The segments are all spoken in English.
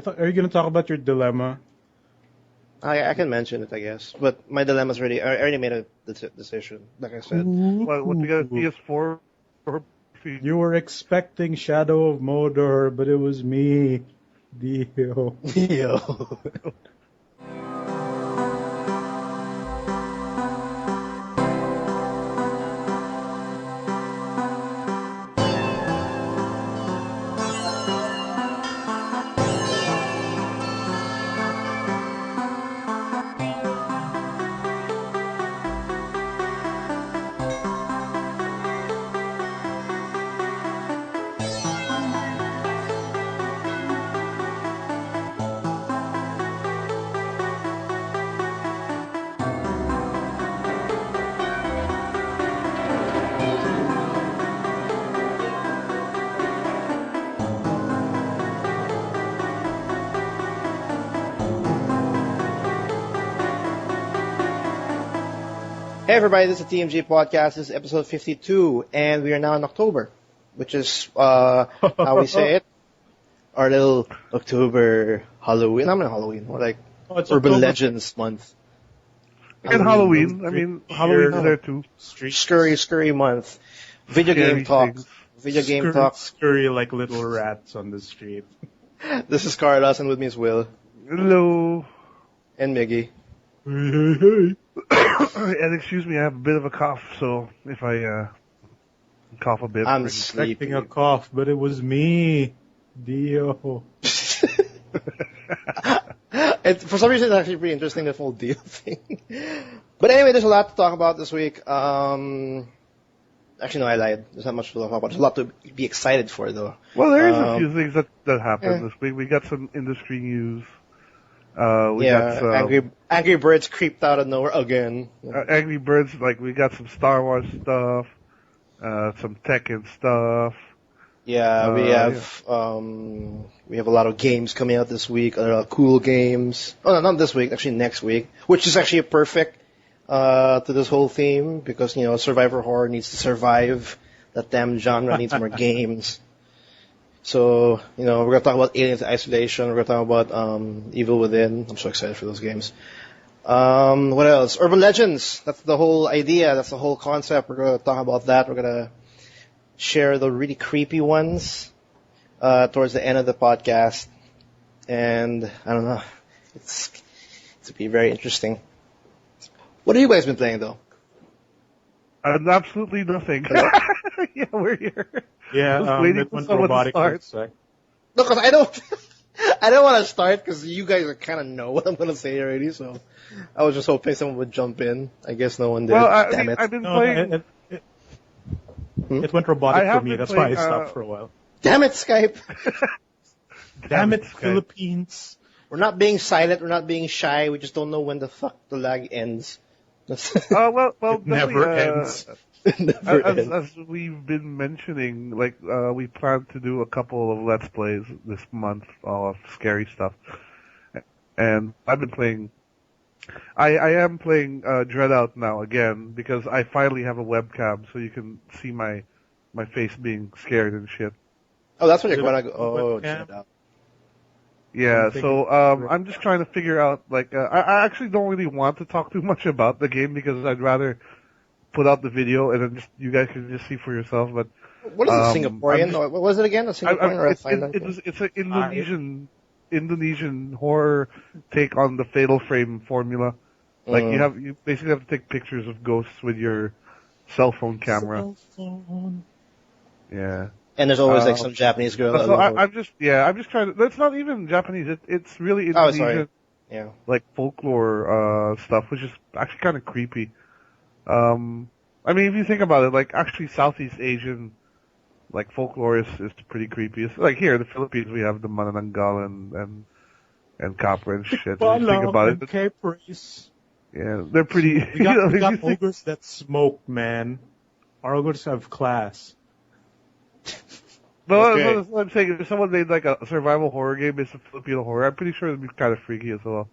Are you gonna talk about your dilemma? I can mention it, I guess. But my dilemma's already. I already made a decision. Like I said. What to get a PS4? You were expecting Shadow of Mordor, but it was me, Dio. Yo. Hey everybody, this is the TMG Podcast. This is episode 52, and we are now in October, which is, how we say it, our little October Halloween. Not Halloween, more like it's Urban October. Legends month. And Halloween. I mean, Halloween's there too. Scurry month. Video game talk. Video game talk. Scurry like little rats on the street. This is Carlos, and with me is Will. Hello. And Miggy. Hey. And excuse me, I have a bit of a cough, so if I cough a bit. I'm Expecting sleepy. a cough, but it was me, Dio. For some reason, it's actually pretty interesting, the whole deal thing. But anyway, there's a lot to talk about this week. Actually, no, I lied. There's not much to talk about. There's a lot to be excited for, though. Well, there is a few things that happened this week. We got some industry news. Got some, Angry Birds creeped out of nowhere again. Angry Birds, like we got some Star Wars stuff, some Tekken stuff. Yeah, we have a lot of games coming out this week. A lot of cool games. Oh, no, not this week. Actually, next week, which is actually perfect to this whole theme because survivor horror needs to survive. That damn genre needs more games. So, we're going to talk about Aliens Isolation. We're going to talk about Evil Within. I'm so excited for those games. What else? Urban Legends. That's the whole idea. That's the whole concept. We're going to talk about that. We're going to share the really creepy ones towards the end of the podcast. And, I don't know. It's to be very interesting. What have you guys been playing, though? Absolutely nothing. Yeah, we're here. Yeah, waiting went for someone to robotic for a start. sec. No, because I don't want to start because you guys kind of know what I'm going to say already. So I was just hoping someone would jump in. I guess no one did. Well, Damn it. I've been No, playing. it went robotic I for have me. been That's playing, why I stopped for a while. Damn it, Skype. Damn it, Skype. Philippines. We're not being silent. We're not being shy. We just don't know when the fuck the lag ends. Well, It never ends. Never ends. as we've been mentioning, like we plan to do a couple of Let's Plays this month of scary stuff, and I've been playing. I am playing Dreadout now again because I finally have a webcam, so you can see my face being scared and shit. Oh, that's what you're going to go. Oh, Webcam? shut up. Yeah, so I'm just trying to figure out. Like, I actually don't really want to talk too much about the game because I'd rather put out the video and then just you guys can just see for yourself. But What is it, Singaporean? What was it again? A Singaporean or a Thailand? it's an Indonesian horror take on the Fatal Frame formula. Like you basically have to take pictures of ghosts with your cell phone camera. Cell phone. Yeah. And there's always like some Japanese girl. So I'm just trying to. It's not even Japanese. It's really Indonesian. Oh, sorry. Yeah. Like folklore stuff, which is actually kind of creepy. I mean, if you think about it, like actually Southeast Asian, like folklore is pretty creepy. It's like here in the Philippines, we have the Manananggal and Kapra and shit. If you think about it, Capris. yeah, they're pretty. We got, we got if you think- ogres that smoke, man. Our ogres have class. No, Okay. that's what I'm saying. If someone made like a survival horror game based on Filipino horror, I'm pretty sure it'd be kind of freaky as well.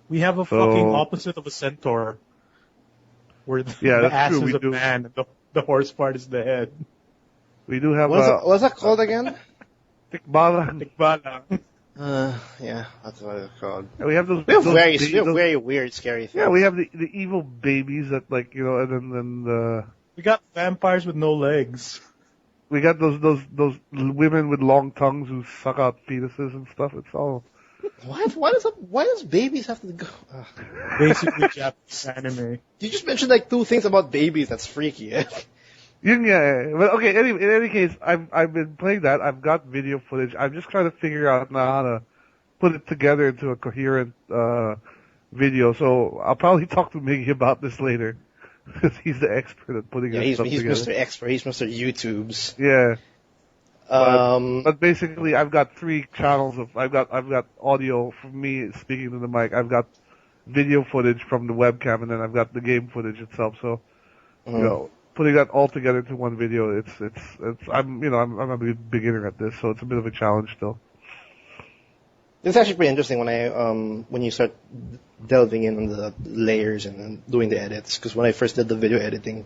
We have a fucking opposite of a centaur. Where the that's ass true, is we a do. man and the horse part is the head. We do have What's that called again? Tikbalang. Tikbalang. Yeah, that's what it's called. And we have those. We have those very weird, scary things. Yeah, we have the evil babies that like and then the. We got vampires with no legs. We got those women with long tongues who suck out fetuses and stuff. It's all. What? Why does babies have to go? Basically Japanese anime. You just mentioned like two things about babies. That's freaky. Eh? Yeah, but okay. In any case, I've been playing that. I've got video footage. I'm just trying to figure out now how to put it together into a coherent video. So I'll probably talk to Miggy about this later because he's the expert at putting Yeah, this stuff he's together. Mr. Expert. He's Mr. YouTube's. Yeah. Um, But basically, I've got 3 channels of I've got audio from me speaking to the mic. I've got video footage from the webcam, and then I've got the game footage itself. So you know, putting that all together into one video, it's I'm a beginner at this, so it's a bit of a challenge still. it's actually pretty interesting when you start delving in on the layers and then doing the edits. Because when I first did the video editing,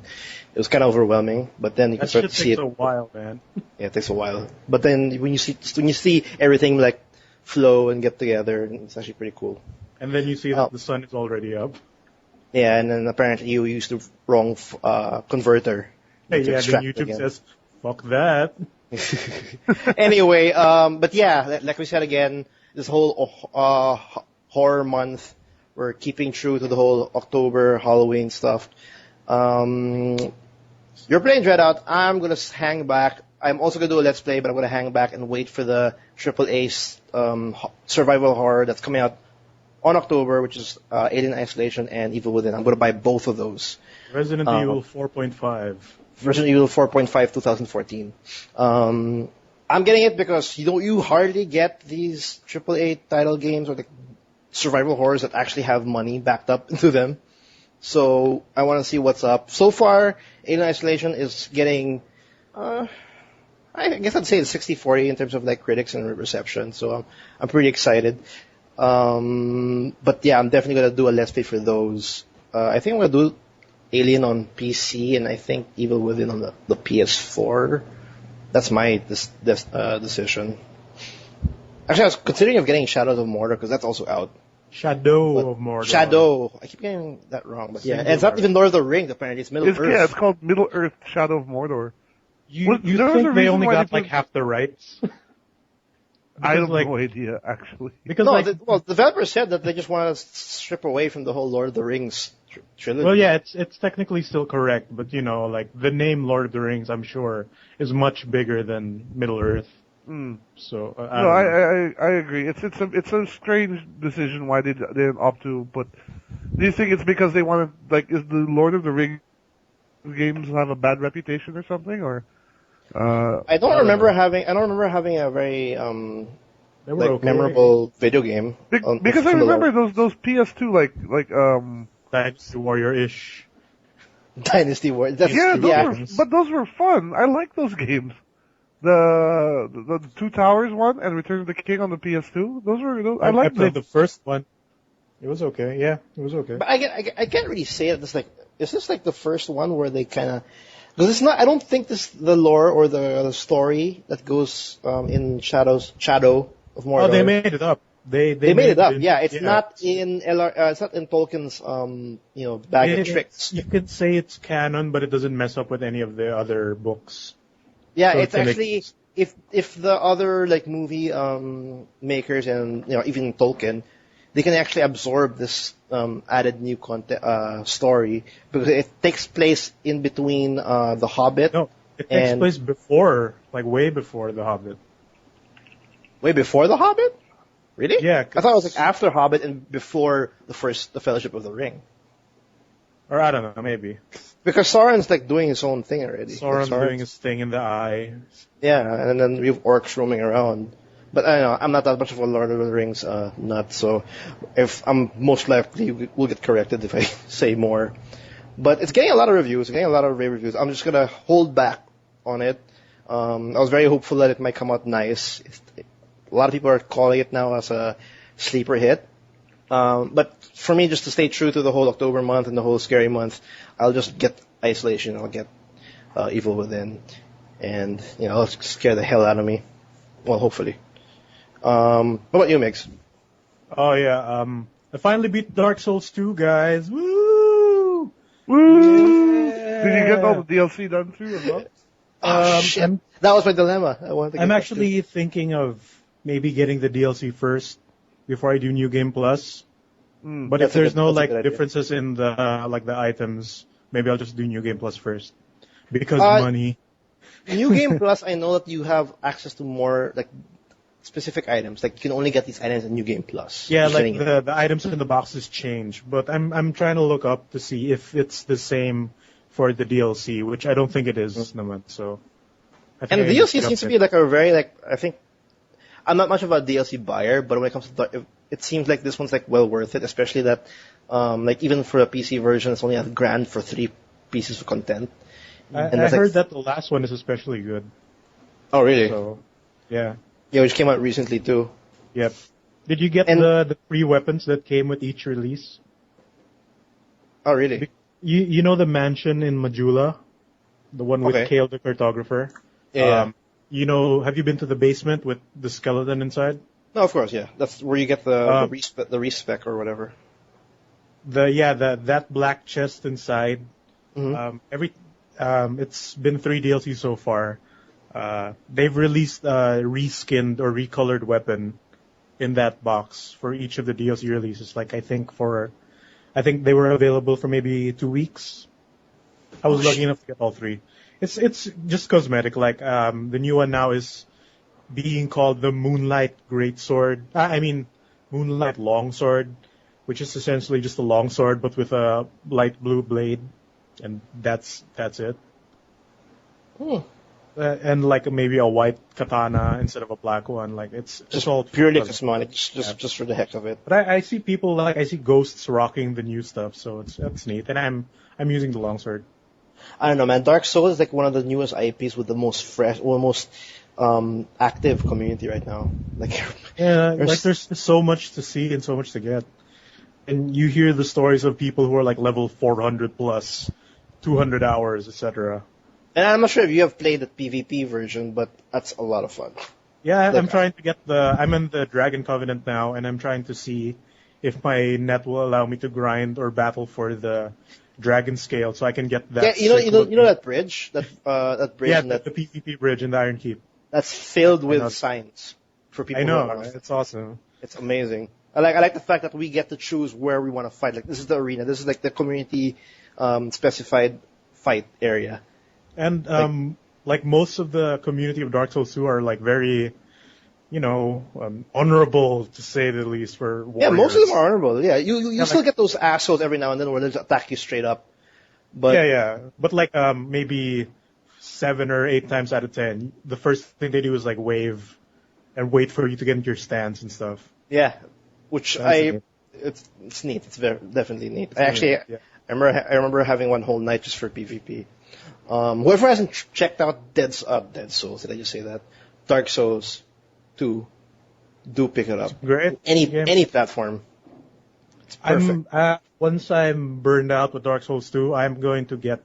it was kind of overwhelming. But then you can That start shit to see takes it. a while, man. Yeah, it takes a while. But then when you see everything like flow and get together, it's actually pretty cool. And then you see that the sun is already up. Yeah, and then apparently you used the wrong converter. Hey, to yeah, then extract YouTube again. says, fuck that. Anyway, but yeah, like we said again, this whole horror month, we're keeping true to the whole October Halloween stuff. You're playing Dreadout. I'm gonna hang back. I'm also gonna do a Let's Play, but I'm gonna hang back and wait for the AAA survival horror that's coming out on October, which is Alien Isolation and Evil Within. I'm gonna buy both of those. Resident Evil 4.5. Resident Evil 4.5 2014. I'm getting it because you hardly get these AAA title games or the survival horrors that actually have money backed up into them. So I want to see what's up. So far, Alien Isolation is getting, I guess I'd say it's 60-40 in terms of like critics and reception. So I'm pretty excited. But yeah, I'm definitely gonna do a Let's Play for those. I think I'm gonna do Alien on PC, and I think Evil Within on the PS4. That's my decision. Actually, I was considering of getting Shadows of Mordor because that's also out. Shadow of Mordor. Shadow. I keep getting that wrong, but yeah, and it's not even Lord of the Rings. Apparently, it's Middle Earth. Yeah, it's called Middle Earth: Shadow of Mordor. You There was a think they reason only why got they like half the rights? I have like- no idea, actually. Because No, like, the developers said that they just want to strip away from the whole Lord of the Rings trilogy. well, yeah, it's technically still correct, but like the name Lord of the Rings, I'm sure, is much bigger than Middle Earth. So I No, don't know. I agree. It's a strange decision why they didn't opt to. But do you think it's because they wanted is the Lord of the Rings games have a bad reputation or something, or? I don't remember having a very They were okay. memorable video game. Because I from the remember Lord. those PS2 Dynasty Warrior-ish. Dynasty War. those were fun. I like those games. The Two Towers one and Return of the King on the PS2. I I like played them. the first one. It was okay. Yeah, it was okay. But I can't really say that is this like the first one where they kind of, because it's not, I don't think the lore or the story that goes in Shadow of Mordor. Oh, they made it up. They made it up. Yeah, it's not in it's not in Tolkien's bag of tricks. You could say it's canon, but it doesn't mess up with any of the other books. Yeah, So it's actually if the other like movie makers and even Tolkien, they can actually absorb this added new content story because it takes place in between the Hobbit. No, it takes place before, like way before the Hobbit. Way before the Hobbit? Really? Yeah, I thought it was like after Hobbit and before the Fellowship of the Ring. Or I don't know, maybe. Because Sauron's like doing his own thing already. Sauron's Like, doing his thing in the eye. Yeah, and then we have orcs roaming around. But I don't know, I'm not that much of a Lord of the Rings nut, so if I'm most likely will get corrected if I say more. But it's getting a lot of reviews, getting a lot of rave reviews. I'm just gonna hold back on it. I was very hopeful that it might come out nice. A lot of people are calling it now as a sleeper hit. But for me, just to stay true to the whole October month and the whole scary month, I'll just get Isolation. I'll get Evil Within, and it'll scare the hell out of me. Well, hopefully. What about you, Mix? Oh yeah, I finally beat Dark Souls 2, guys. Woo! Woo! Yeah. Did you get all the DLC done too as well? Oh shit! That was my dilemma. I wanted to get I'm that actually thinking of maybe getting the DLC first before I do New Game Plus. But if there's no that's a like good idea. differences in the like the items, maybe I'll just do New Game Plus first because Uh, money. New Game Plus, I know that you have access to more like specific items. Like you can only get these items in New Game Plus. Yeah, Just like getting it. the items in the boxes change, but I'm trying to look up to see if it's the same for the DLC, which I don't think it is, naman. So I think And I can just DLC pick up seems to it. be like a very like I think I'm not much of a DLC buyer, but when it comes to it seems like this one's like well worth it, especially that like even for a PC version, it's only $1,000 for 3 pieces of content. And I that's like heard that the last one is especially good. oh really? So yeah, Yeah, which came out recently too. yep. Did you get And the free weapons that came with each release? oh really? You know the mansion in Majula, the one with Okay. Kale the cartographer. Yeah. You know, have you been to the basement with the skeleton inside? No, of course, yeah. That's where you get Um, the respec or whatever. That black chest inside. Hmm. It's been 3 DLC so far. They've released a reskinned or recolored weapon in that box for each of the DLC releases. Like I think they were available for maybe 2 weeks. I was lucky enough to get all 3. It's just cosmetic. Like the new one now is being called the Moonlight Greatsword. I mean Moonlight Longsword, which is essentially just a longsword but with a light blue blade, and that's it. Hmm. And like maybe a white katana instead of a black one. Like it's Just all purely cosmetic. cosmetic, just for the heck of it. But I see people I see ghosts rocking the new stuff, so that's neat. And I'm using the longsword. I don't know, man. Dark Souls is like one of the newest IPs with the most fresh, or most active community right now. Like, Yeah, like there's so much to see and so much to get. And you hear the stories of people who are like level 400 plus, 200 hours, etc. and I'm not sure if you have played the PvP version, but that's a lot of fun. Yeah, Like, I'm trying to get I'm in the Dragon Covenant now, and I'm trying to see if my net will allow me to grind or battle for the Dragon Scale, so I can get that. yeah, you know that bridge, that bridge, Yeah, and that the PvP bridge in the Iron Keep. that's filled I with know. signs for people I who know, want to. right? It's awesome. It's amazing. I like the fact that we get to choose where we want to fight. Like this is the arena. This is like the community specified fight area. And like most of the community of Dark Souls 2 are like very, honorable to say the least for warriors. Yeah, most of them are honorable. Yeah, you Yeah, still like- get those assholes every now and then where they just attack you straight up. But Yeah. But like maybe 7 or 8 times out of 10, the first thing they do is like wave and wait for you to get into your stance and stuff. yeah, which That's neat. it's neat. It's definitely neat. It's I actually neat, yeah. I remember having one whole night just for PvP. Whoever hasn't checked out Dead Souls, did I just say that? Dark Souls 2, do pick it up. Great. Any platform. It's perfect. Once I'm burned out with Dark Souls 2, I'm going to get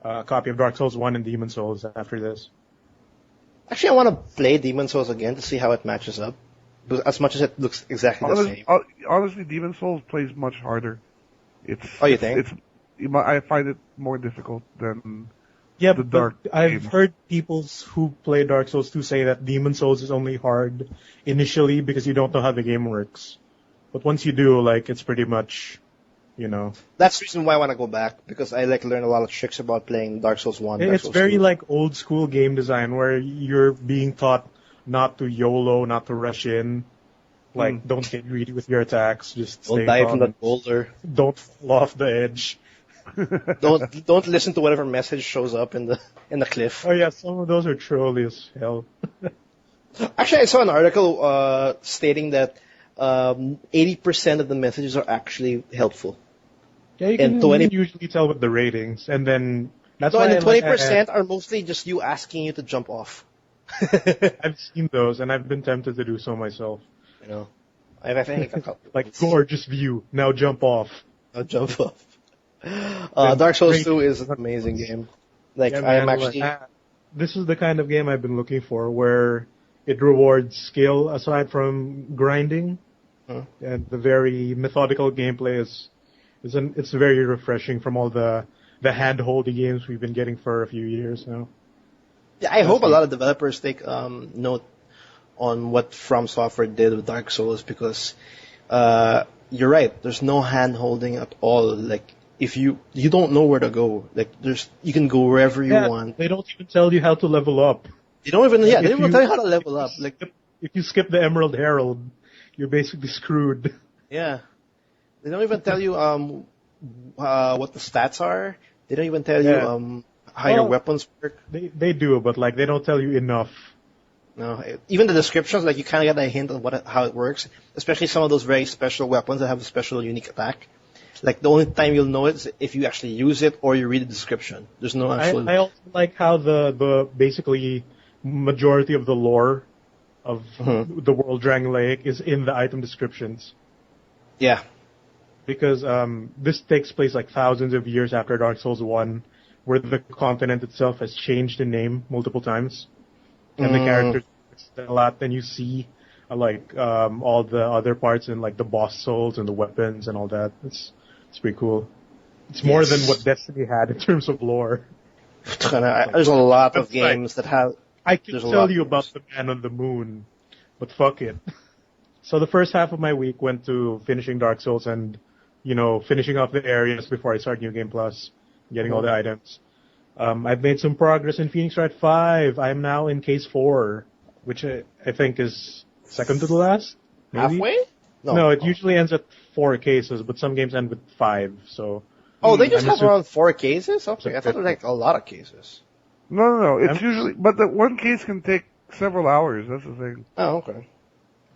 a copy of Dark Souls 1 and Demon Souls after this. Actually, I want to play Demon Souls again to see how it matches up. But as much as it looks exactly the same. Honestly, Demon Souls plays much harder. Oh, you think? I find it more difficult than Yeah, the but dark I've game. heard people who play Dark Souls 2 say that Demon Souls is only hard initially because you don't know how the game works. But once you do, like, it's pretty much, That's the reason why I want to go back, because I learn a lot of tricks about playing Dark Souls 1. Dark it's Souls very 2. like old school game design where you're being taught not to YOLO, not to rush in. Like, don't get greedy with your attacks. Just Don't stay die calm. from that boulder. Don't fall off the edge. Don't listen to whatever message shows up in the cliff. Oh yeah, some of those are trolly as hell. Actually, I saw an article stating that 80% of the messages are actually helpful. Yeah, you And can 20 usually tell with the ratings, and then that's So, why and the I 20% are mostly just you asking you to jump off. I've seen those, and I've been tempted to do so myself. You know, I think a couple. Like, gorgeous view, now jump off. I'll jump off. Dark Souls 2 is an amazing game. Like, Yeah, I'm man, actually... this is the kind of game I've been looking for, where it rewards skill aside from grinding, and the very methodical gameplay it's very refreshing from all the hand-holdy games we've been getting for a few years now. Yeah, I hope a lot of developers take note on what From Software did with Dark Souls because you're right. There's no hand-holding at all. Like if you don't know where to go, like you can go wherever you want. They don't even tell you how to level up. They don't even they don't even tell you how to level up. Like if you skip the Emerald Herald, you're basically screwed. Yeah, they don't even tell you what the stats are. They don't even tell you how your weapons work. They do, but like they don't tell you enough. No, even the descriptions, like you kind of get a hint on how it works. Especially some of those very special weapons that have a special unique attack. Like the only time you'll know it is if you actually use it or you read the description. There's no actual. I also like how the basically majority of the lore of the World Dragon Lake is in the item descriptions. Yeah. Because this takes place like thousands of years after Dark Souls 1, where the continent itself has changed in name multiple times. And the characters a lot, then you see all the other parts in like the boss souls and the weapons and all that. It's pretty cool. It's more than what Destiny had in terms of lore. There's a lot of games that have. I can tell you about the Man on the Moon, but fuck it. So the first half of my week went to finishing Dark Souls and, finishing off the areas before I start New Game Plus, getting all the items. I've made some progress in Phoenix Wright 5. I'm now in case 4, which I think is second to the last. Maybe? Halfway? No, it usually ends at 4 cases, but some games end with 5, so... Oh, they just have around 4 cases? Okay, I thought it was like a lot of cases. No. It's usually... But the one case can take several hours, that's the thing. Oh, okay.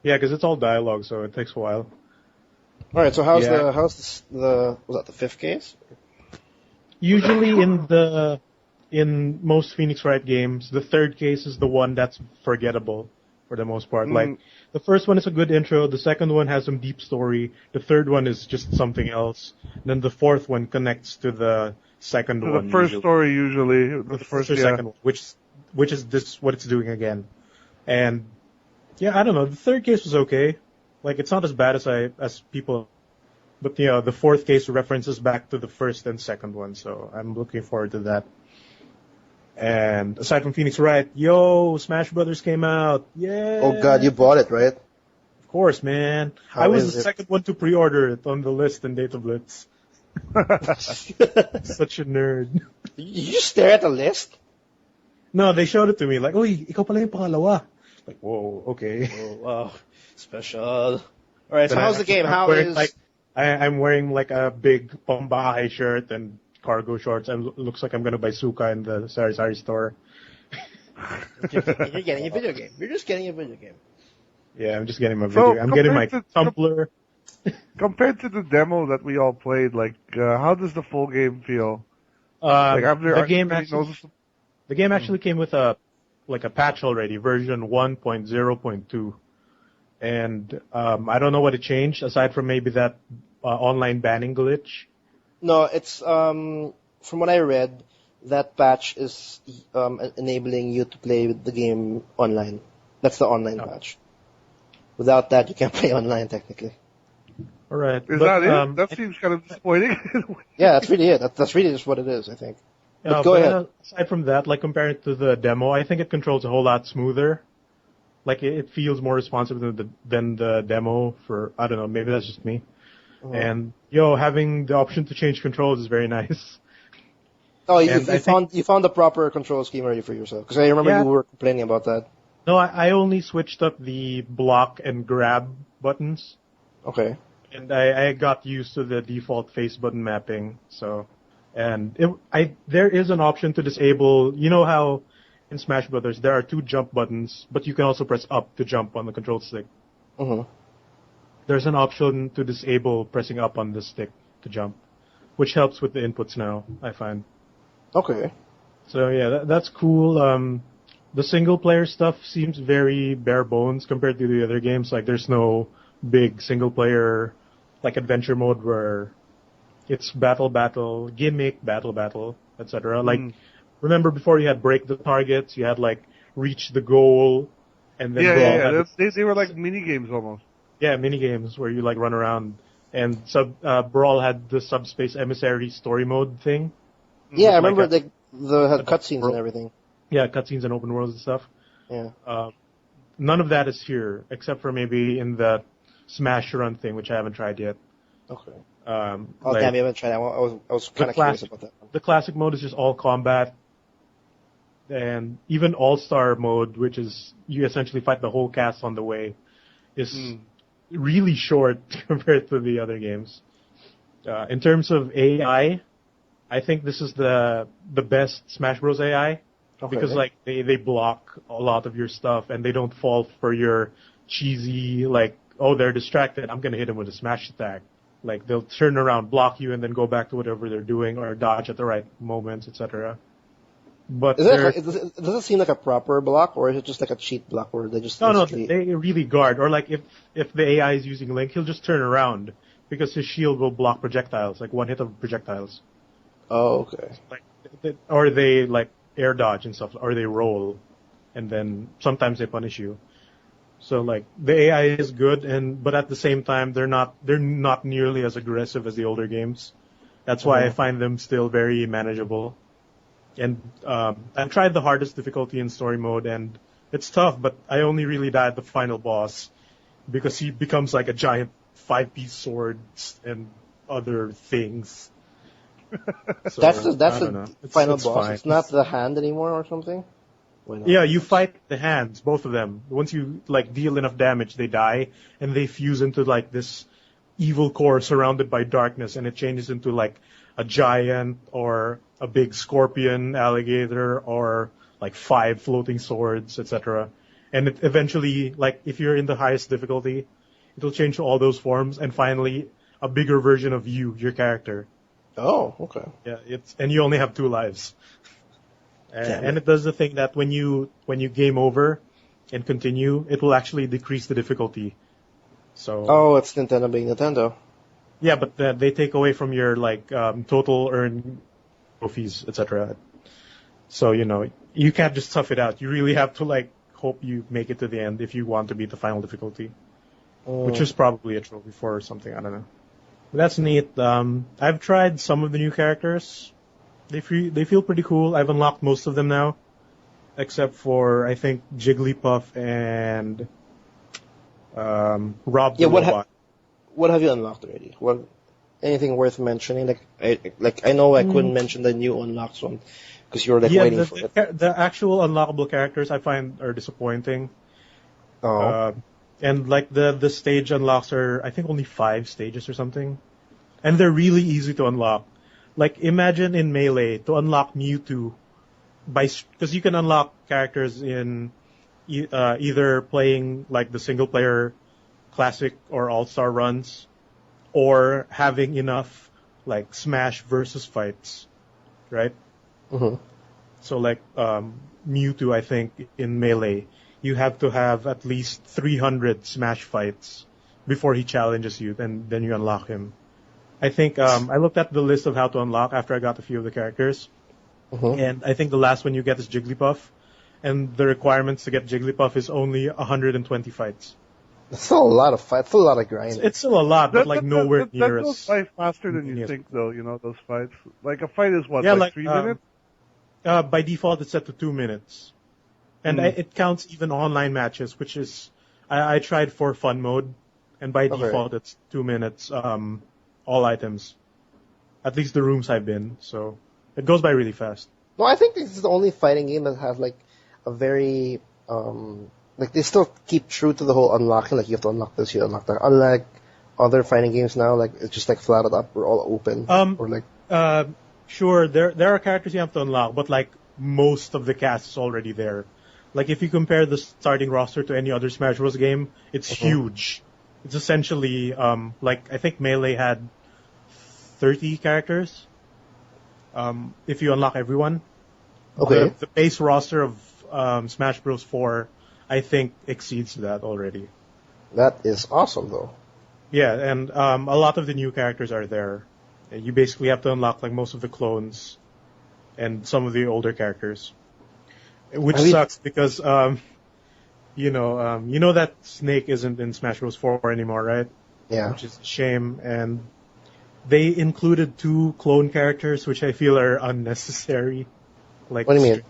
Yeah, because it's all dialogue, so it takes a while. Alright, so how's the was that the 5th case? Usually in most Phoenix Wright games, the 3rd case is the one that's forgettable for the most part. Like, the first one is a good intro, the second one has some deep story, the third one is just something else, then the 4th one connects to the second one. The first story usually. The first or second one, which is this what it's doing again. And yeah, I don't know, the 3rd case was okay. Like, it's not as bad as people... But, the 4th case references back to the first and second one, so I'm looking forward to that. And aside from Phoenix Wright, Smash Brothers came out. Yeah. Oh god, you bought it, right? Of course, man. I was the second one to pre-order it on the list in Data Blitz. Such a nerd. You just stare at the list? No, they showed it to me. Like, uy, ikaw pala yung pangalawa. Like, whoa, okay. Oh, wow. Special. Alright, so how's the game? I'm wearing like a big pambahay shirt and cargo shorts, and looks like I'm gonna buy suka in the sari-sari store. You're getting a video game. You're just getting a video game. Yeah, I'm just getting my video. I'm getting my tumbler. Compared to the demo that we all played, like, how does the full game feel? The game actually came with a patch already, version 1.0.2. And I don't know what it changed, aside from maybe that online banning glitch. No, it's from what I read, that patch is enabling you to play with the game online. That's the online patch. Without that, you can't play online technically. All right. That it? That seems kind of disappointing. Yeah, that's really it. That's really just what it is, I think. But go ahead. Aside from that, like comparing it to the demo, I think it controls a whole lot smoother. Like, it feels more responsive than the demo for, I don't know, maybe that's just me. And, having the option to change controls is very nice. Oh, you found the proper control scheme already for yourself? Because I remember you were complaining about that. No, I only switched up the block and grab buttons. Okay. And I got used to the default face button mapping, so... And there is an option to disable, how... In Smash Brothers, there are 2 jump buttons, but you can also press up to jump on the control stick. There's an option to disable pressing up on the stick to jump, which helps with the inputs now, I find. Okay. So yeah, that's cool. The single player stuff seems very bare bones compared to the other games. Like, there's no big single player, like, adventure mode where it's battle, gimmick, battle, etc. Like, remember before you had break the targets, you had like reach the goal, and then Yeah, Brawl yeah, had yeah. this, They were like mini games almost. yeah, mini games where you like run around, and Brawl had the Subspace Emissary story mode thing Yeah, I with like remember they had an open cutscenes and world, everything. yeah, cutscenes and open worlds and stuff. Yeah. None of that is here except for maybe in the Smash Run thing, which I haven't tried yet. Okay. Oh damn, Like you haven't tried that one. I was the kind of curious classic, about that one. the classic mode is just all combat, and even All Star mode, which is you essentially fight the whole cast on the way, is really short compared to the other games. In terms of AI, I think this is the best Smash Bros. AI Okay. because like they block a lot of your stuff and they don't fall for your cheesy like, oh, they're distracted, I'm gonna hit them with a smash attack. Like they'll turn around, block you, and then go back to whatever they're doing or dodge at the right moments, etc. But Is it they're like, does it seem like a proper block, or is it just like a cheat block where they just no, instantly? they really guard. Or like if the AI is using Link, he'll just turn around because his shield will block projectiles, like one hit of projectiles. Oh, okay. Like, or they like air dodge and stuff, or they roll, and then sometimes they punish you. So like the AI is good, but at the same time they're not nearly as aggressive as the older games. That's why I find them still very manageable. And I've tried the hardest difficulty in story mode, and it's tough. But I only really died at the final boss because he becomes like a giant 5-piece sword and other things. So, That's I don't the know. final It's boss. fine. It's not the hand anymore or something. Wait, no. Yeah, you fight the hands, both of them. Once you like deal enough damage, they die, and they fuse into like this evil core surrounded by darkness, and it changes into like a giant or a big scorpion, alligator, or like 5 floating swords, etc. And it eventually, like if you're in the highest difficulty, it'll change to all those forms, and finally a bigger version of you, your character. Oh, okay. Yeah, and you only have 2 lives. Damn And it. it does the thing that when you game over and continue, it will actually decrease the difficulty. So Oh, it's Nintendo being Nintendo. yeah, but they take away from your like total earned trophies, etc. So you can't just tough it out. You really have to like hope you make it to the end if you want to beat the final difficulty, which is probably a trophy for or something. I don't know. But that's neat. I've tried some of the new characters. They feel pretty cool. I've unlocked most of them now, except for I think Jigglypuff and Rob the Yeah, Robot. what have you unlocked already? What anything worth mentioning? I know I couldn't mention the new unlocked one because you were like Yeah, waiting for it. the actual unlockable characters I find are disappointing. Oh, And like the stage unlocks are I think only 5 stages or something, and they're really easy to unlock. Like imagine in Melee to unlock Mewtwo because you can unlock characters in either playing like the single player classic or all-star runs, or having enough like Smash versus fights, right? hmm So like Mewtwo, I think in Melee, you have to have at least 300 Smash fights before he challenges you, and then you unlock him. I think I looked at the list of how to unlock after I got a few of the characters, and I think the last one you get is Jigglypuff, and the requirements to get Jigglypuff is only 120 fights. It's still a lot of fight. It's still a lot of grinding. It's still a lot, but like nowhere That near goes as by faster than you instantaneous. think, though. Those fights. Like a fight is what, Yeah, like like 3 minutes? by default it's set to 2 minutes, and it counts even online matches, which is I tried for fun mode, and by default it's 2 minutes. All items, at least the rooms I've been, so it goes by really fast. No, I think this is the only fighting game that has like a very like they still keep true to the whole unlocking. Like you have to unlock this, you unlock that. Unlike other fighting games now, like it's just like flat up or all open. Or like Sure, there are characters you have to unlock, but like most of the cast is already there. Like if you compare the starting roster to any other Smash Bros. Game, it's huge. It's essentially like I think Melee had 30 characters. If you unlock everyone, okay, the base roster of Smash Bros. 4, I think exceeds that already. that is awesome though. Yeah, and a lot of the new characters are there. You basically have to unlock like most of the clones and some of the older characters, which Have you- sucks because you know that Snake isn't in Smash Bros. 4 anymore, right? Yeah. Which is a shame. And they included 2 clone characters, which I feel are unnecessary. Like, What do you mean?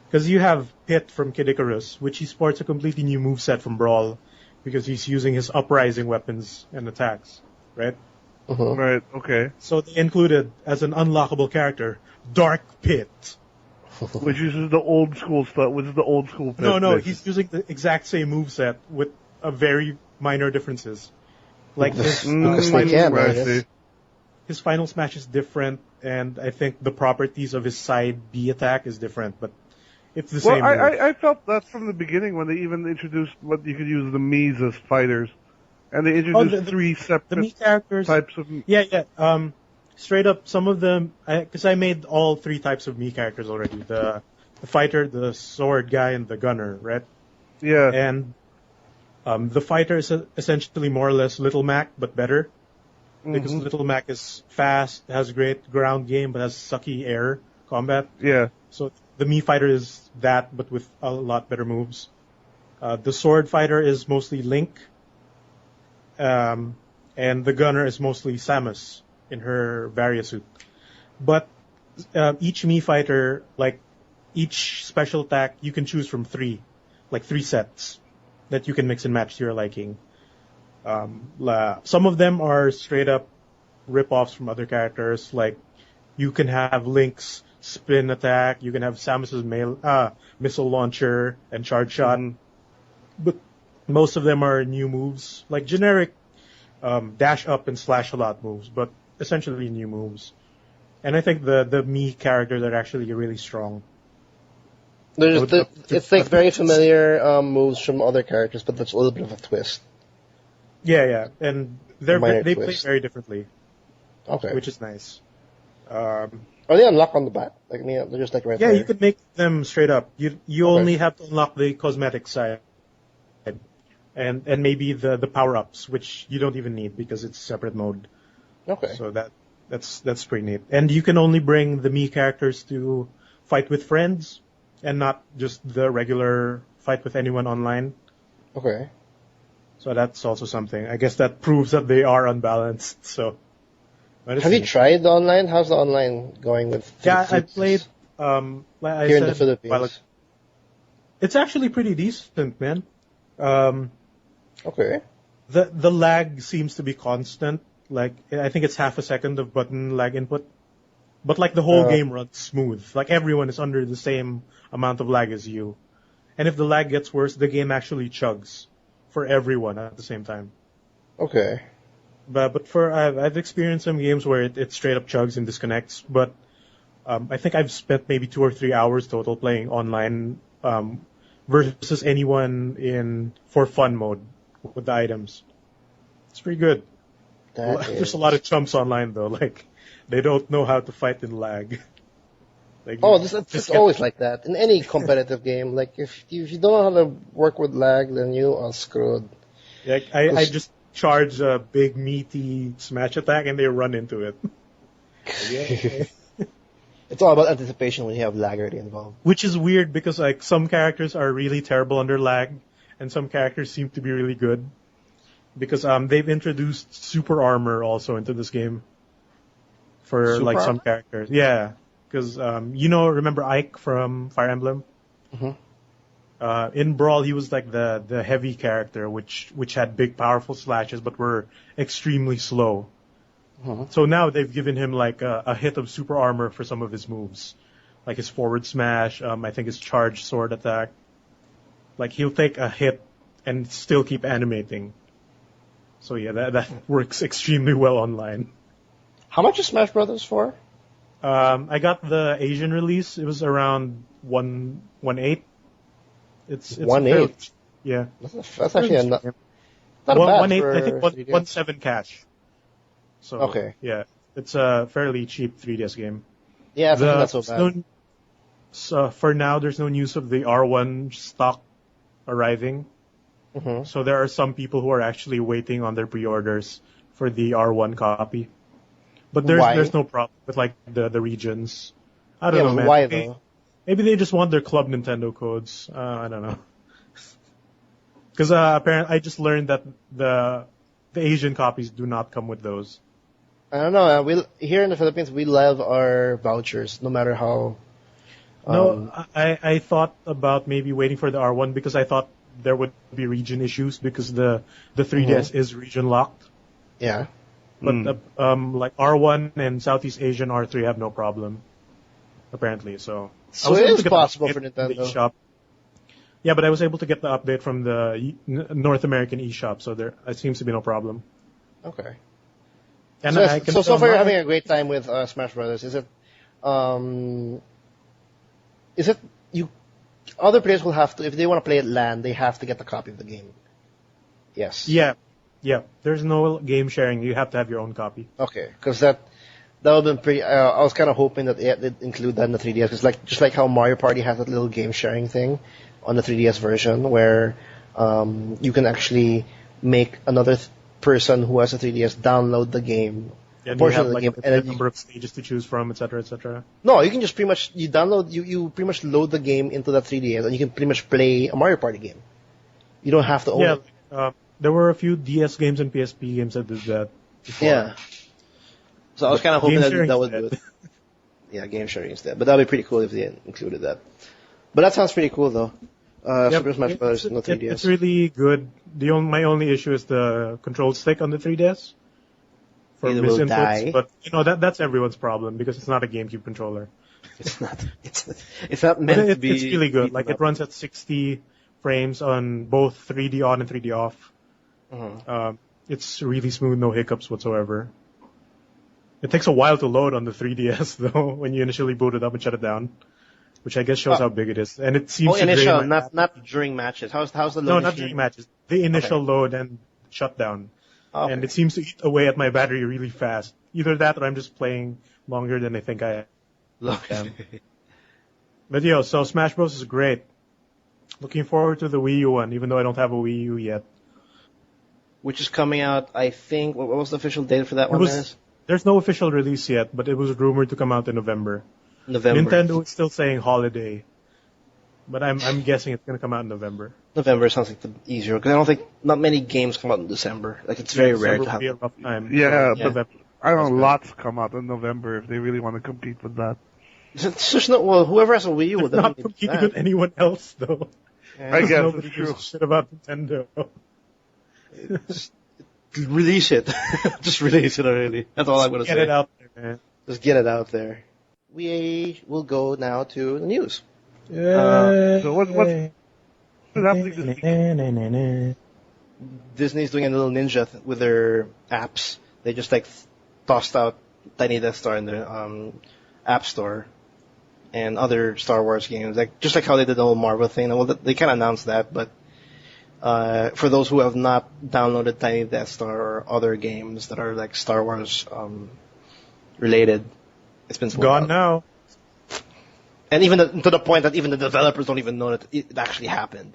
because you have Pit from Kid Icarus, which he sports a completely new moveset from Brawl, because he's using his uprising weapons and attacks, right? Mm-hmm. Right. Okay. So they included, as an unlockable character, Dark Pit. Which is the old school stuff. Which is the old school. No, Pit. he's using the exact same moveset with a very minor differences. Like Because they can, I I guess. see. his final smash is different, and I think the properties of his side B attack is different, but it's the Well, same move. I felt that from the beginning when they even introduced what you could use the Mii's as fighters, and they introduced 3 The separate Mii characters, types of. yeah. Straight up, some of them, because I made all 3 types of Mii characters already: the fighter, the sword guy, and the gunner, right? Yeah. And the fighter is essentially more or less Little Mac, but better. Because Little Mac is fast, has great ground game, but has sucky air combat. Yeah. So the Mii fighter is that, but with a lot better moves. The sword fighter is mostly Link, and the gunner is mostly Samus in her Varia suit. But each Mii fighter, like each special attack, you can choose from 3 sets that you can mix and match to your liking. Some of them are straight up rip-offs from other characters. Like you can have Link's spin attack, you can have Samus's missile launcher and charge shot, but most of them are new moves, like generic dash up and slash a lot moves, but essentially new moves. And I think the Mii characters are actually really strong. It's like very familiar moves from other characters, but that's a little bit of a twist. Yeah, and Minor they play twist. very differently, Okay. which is nice. Are they unlocked on the bat? Like, I mean, they're just like right Yeah, there. you could make them straight up. You Okay. only have to unlock the cosmetic side, and maybe the power ups, which you don't even need because it's separate mode. Okay. So that's pretty neat. And you can only bring the Mii characters to fight with friends, and not just the regular fight with anyone online. Okay. So that's also something. I guess that proves that they are unbalanced. So. But it's Have you neat. tried the online? How's the online going with? Yeah, I with- played. Like I here said in the Philippines. it's actually pretty decent, man. Okay. The lag seems to be constant. Like I think it's half a second of button lag input, but like the whole game runs smooth. Like everyone is under the same amount of lag as you, and if the lag gets worse, the game actually chugs for everyone at the same time. Okay. But I've experienced some games where it straight up chugs and disconnects. But I think I've spent maybe 2 or 3 hours total playing online versus anyone in for fun mode with the items. It's pretty good. There's a lot of chumps online though. Like they don't know how to fight in lag. Like, It's always like that in any competitive game. Like if you don't know how to work with lag, then you are screwed. Like I just charge a big meaty smash attack and they run into it. It's all about anticipation when you have lag already involved. Which is weird because like some characters are really terrible under lag and some characters seem to be really good. Because they've introduced super armor also into this game for Super like some armor? characters. Yeah, because remember Ike from Fire Emblem? Mhm. In Brawl, he was like the heavy character, which had big, powerful slashes, but were extremely slow. Mhm. So now they've given him like a hit of super armor for some of his moves, like his forward smash. I think his charge sword attack. Like he'll take a hit and still keep animating. So yeah, that works extremely well online. How much is Smash Brothers for? I got the Asian release. It was around 1.8. It's 1.8? Yeah. That's actually not bad 1.8. for I think 3DS. 1.7 cash. So Okay. yeah, it's a fairly cheap 3DS game. Yeah, it's actually not so bad. So for now, there's no news of the R1 stock arriving. Mhm. So there are some people who are actually waiting on their pre-orders for the R1 copy. But Why? there's no problem with like the regions. I don't know, but man. why though? Maybe they just want their Club Nintendo codes. I don't know. Because apparently I just learned that the Asian copies do not come with those. I don't know. Here in the Philippines, we love our vouchers, no matter how. No, I thought about maybe waiting for the R1 because I thought there would be region issues because the 3DS is region locked. Yeah. But like R1 and Southeast Asian R3 have no problem, apparently. So So it is possible for Nintendo. The eShop. Yeah, but I was able to get the update from the North American eShop, so there it seems to be no problem. Okay. And So far you're having a great time with Smash Brothers. Is it you? Other players will have to, if they want to play at LAN, they have to get a copy of the game. Yes. Yeah. There's no game sharing. You have to have your own copy. Okay, because that would have been pretty. I was kind of hoping that they'd include that in the 3DS, because just like how Mario Party has that little game sharing thing on the 3DS version, where you can actually make another person who has a 3DS download the game. And you have like a number of stages to choose from, etc., etc. No, you can just pretty much you pretty much load the game into the 3DS, and you can pretty much play a Mario Party game. You don't have to own it. There were a few DS games and PSP games that did that before. Yeah. So I was kind of hoping that would do it. Yeah, game sharing instead. But that would be pretty cool if they included that. But that sounds pretty cool, though. Super Smash Bros. On the 3DS. It's really good. My only issue is the control stick on the 3DS. For misinputs, but that's everyone's problem because it's not a GameCube controller. It's not. It's not meant to be. It's really good. Like it runs at 60 frames on both 3D on and 3D off. It's really smooth, no hiccups whatsoever. It takes a while to load on the 3DS though when you initially boot it up and shut it down, which I guess shows how big it is. And it seems to initial, not during matches. How's the load? No, not during matches. The initial load and shutdown. Okay. And it seems to eat away at my battery really fast. Either that or I'm just playing longer than I think I am. But so Smash Bros. Is great. Looking forward to the Wii U one, even though I don't have a Wii U yet. Which is coming out, I think, what was the official date for that one? There's no official release yet, but it was rumored to come out in November. Nintendo is still saying holiday. But I'm guessing it's going to come out in November. November sounds like the easier, because I don't think, not many games come out in December. Like, it's very rare to have. Be a rough time. Yeah, but I don't know, lots come out in November if they really want to compete with that. It's just not, well, whoever has a Wii U will not competing with anyone else, though. Yeah, I guess nobody it's true. gives a shit about Nintendo. Release it. Just release it already. That's all I'm going to say. Get it out there, man. Just get it out there. We will go now to the news. So what's happening this week? Disney's doing a little ninja with their apps. They just tossed out Tiny Death Star in their app store and other Star Wars games, just like how they did the whole Marvel thing. Well, they kind of announced that, but for those who have not downloaded Tiny Death Star or other games that are like Star Wars related, it's been gone now. And even to the point that even the developers don't even know that it actually happened.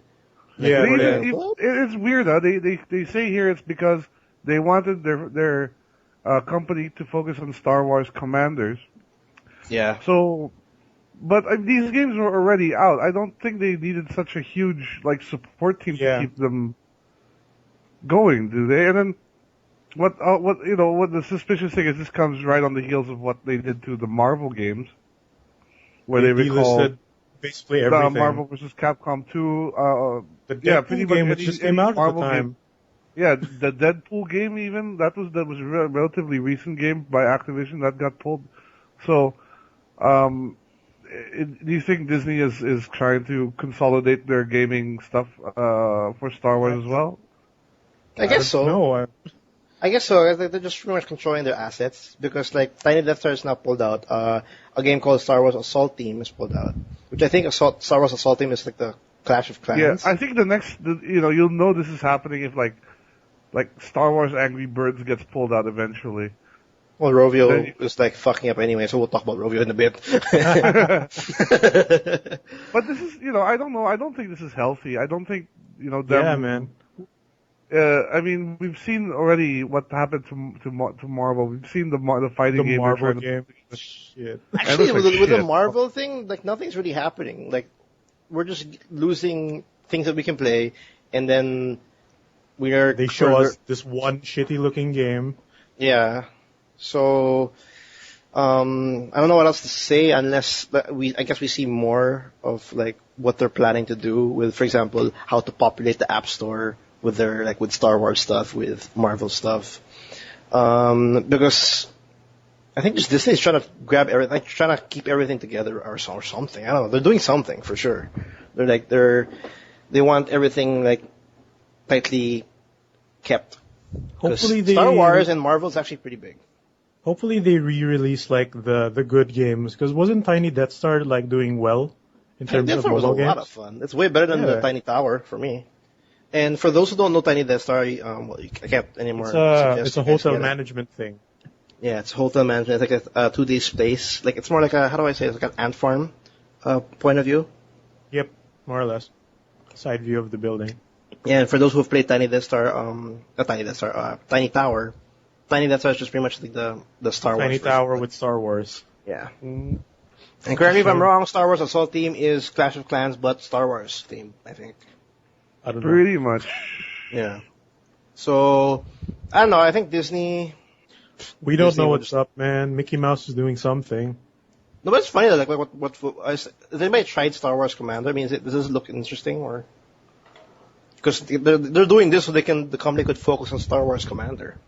It's weird, huh? They say here it's because they wanted their company to focus on Star Wars Commanders. Yeah. So, but these games were already out. I don't think they needed such a huge support team to keep them going, do they? And then what the suspicious thing is, this comes right on the heels of what they did to the Marvel games, where they recalled basically everything. Marvel vs. Capcom 2. The Deadpool game, which just came out at the time. Yeah, the Deadpool game even, that was a relatively recent game by Activision that got pulled. So, do you think Disney is trying to consolidate their gaming stuff for Star Wars as well? I guess so. No, I guess so. They're just pretty much controlling their assets because Tiny Death Star is now pulled out. A game called Star Wars Assault Team is pulled out, which I think Star Wars Assault Team is like the Clash of Clans. Yeah, I think you'll know this is happening if Star Wars Angry Birds gets pulled out eventually. Well, Rovio is fucking up anyway, so we'll talk about Rovio in a bit. But this is, I don't know. I don't think this is healthy. I don't think, them. Yeah, man. I mean, we've seen already what happened to Marvel. We've seen the fighting game. The Marvel game. Shit. Actually, with the Marvel thing, nothing's really happening. We're just losing things that we can play, and then They show us this one shitty-looking game. Yeah. So, I don't know what else to say unless I guess we see more of like what they're planning to do with, for example, how to populate the App Store with their with Star Wars stuff, with Marvel stuff. Because I think just Disney is trying to grab everything, like trying to keep everything together or something. I don't know. They're doing something for sure. They want everything like tightly kept. Hopefully Star Wars and Marvel's actually pretty big. Hopefully they re-release like the good games, because wasn't Tiny Death Star like doing well in terms of was a mobile games? lot of fun. It's way better than the Tiny Tower for me. And for those who don't know Tiny Death Star, I can't anymore. It's a hotel management thing. Yeah, it's hotel management. It's like a 2-day space. Like it's more like how do I say it? It's like an ant farm point of view. Yep, more or less. Side view of the building. Yeah, and for those who have played Tiny Death Star, not Tiny Death Star, Tiny Tower. Tiny Death Star is just pretty much like the Star Wars. Tiny Tower with Star Wars. Yeah. And correct me if I'm wrong, Star Wars Assault theme is Clash of Clans, but Star Wars theme, I think. I don't know. Pretty much. Yeah. So, I don't know, I think Disney... We don't know what's up, man. Mickey Mouse is doing something. No, but it's funny, like has anybody tried Star Wars Commander? I mean, does this look interesting, or... Because they're doing this so the company could focus on Star Wars Commander.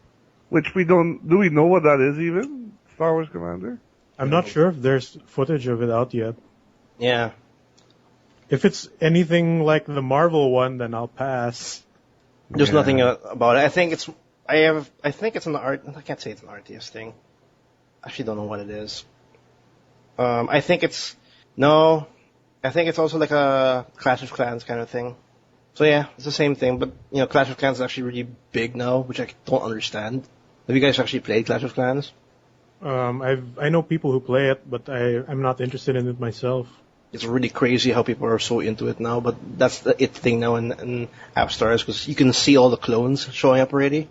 Which do we know what that is even? Star Wars Commander? I'm not sure if there's footage of it out yet. Yeah. If it's anything like the Marvel one, then I'll pass. There's nothing about it. I think it's an art. I can't say it's an RTS thing. I actually don't know what it is. I think it's also like a Clash of Clans kind of thing. So yeah, it's the same thing, but Clash of Clans is actually really big now, which I don't understand. Have you guys actually played Clash of Clans? I know people who play it, but I'm not interested in it myself. It's really crazy how people are so into it now, but that's the thing now in App Stores, because you can see all the clones showing up already.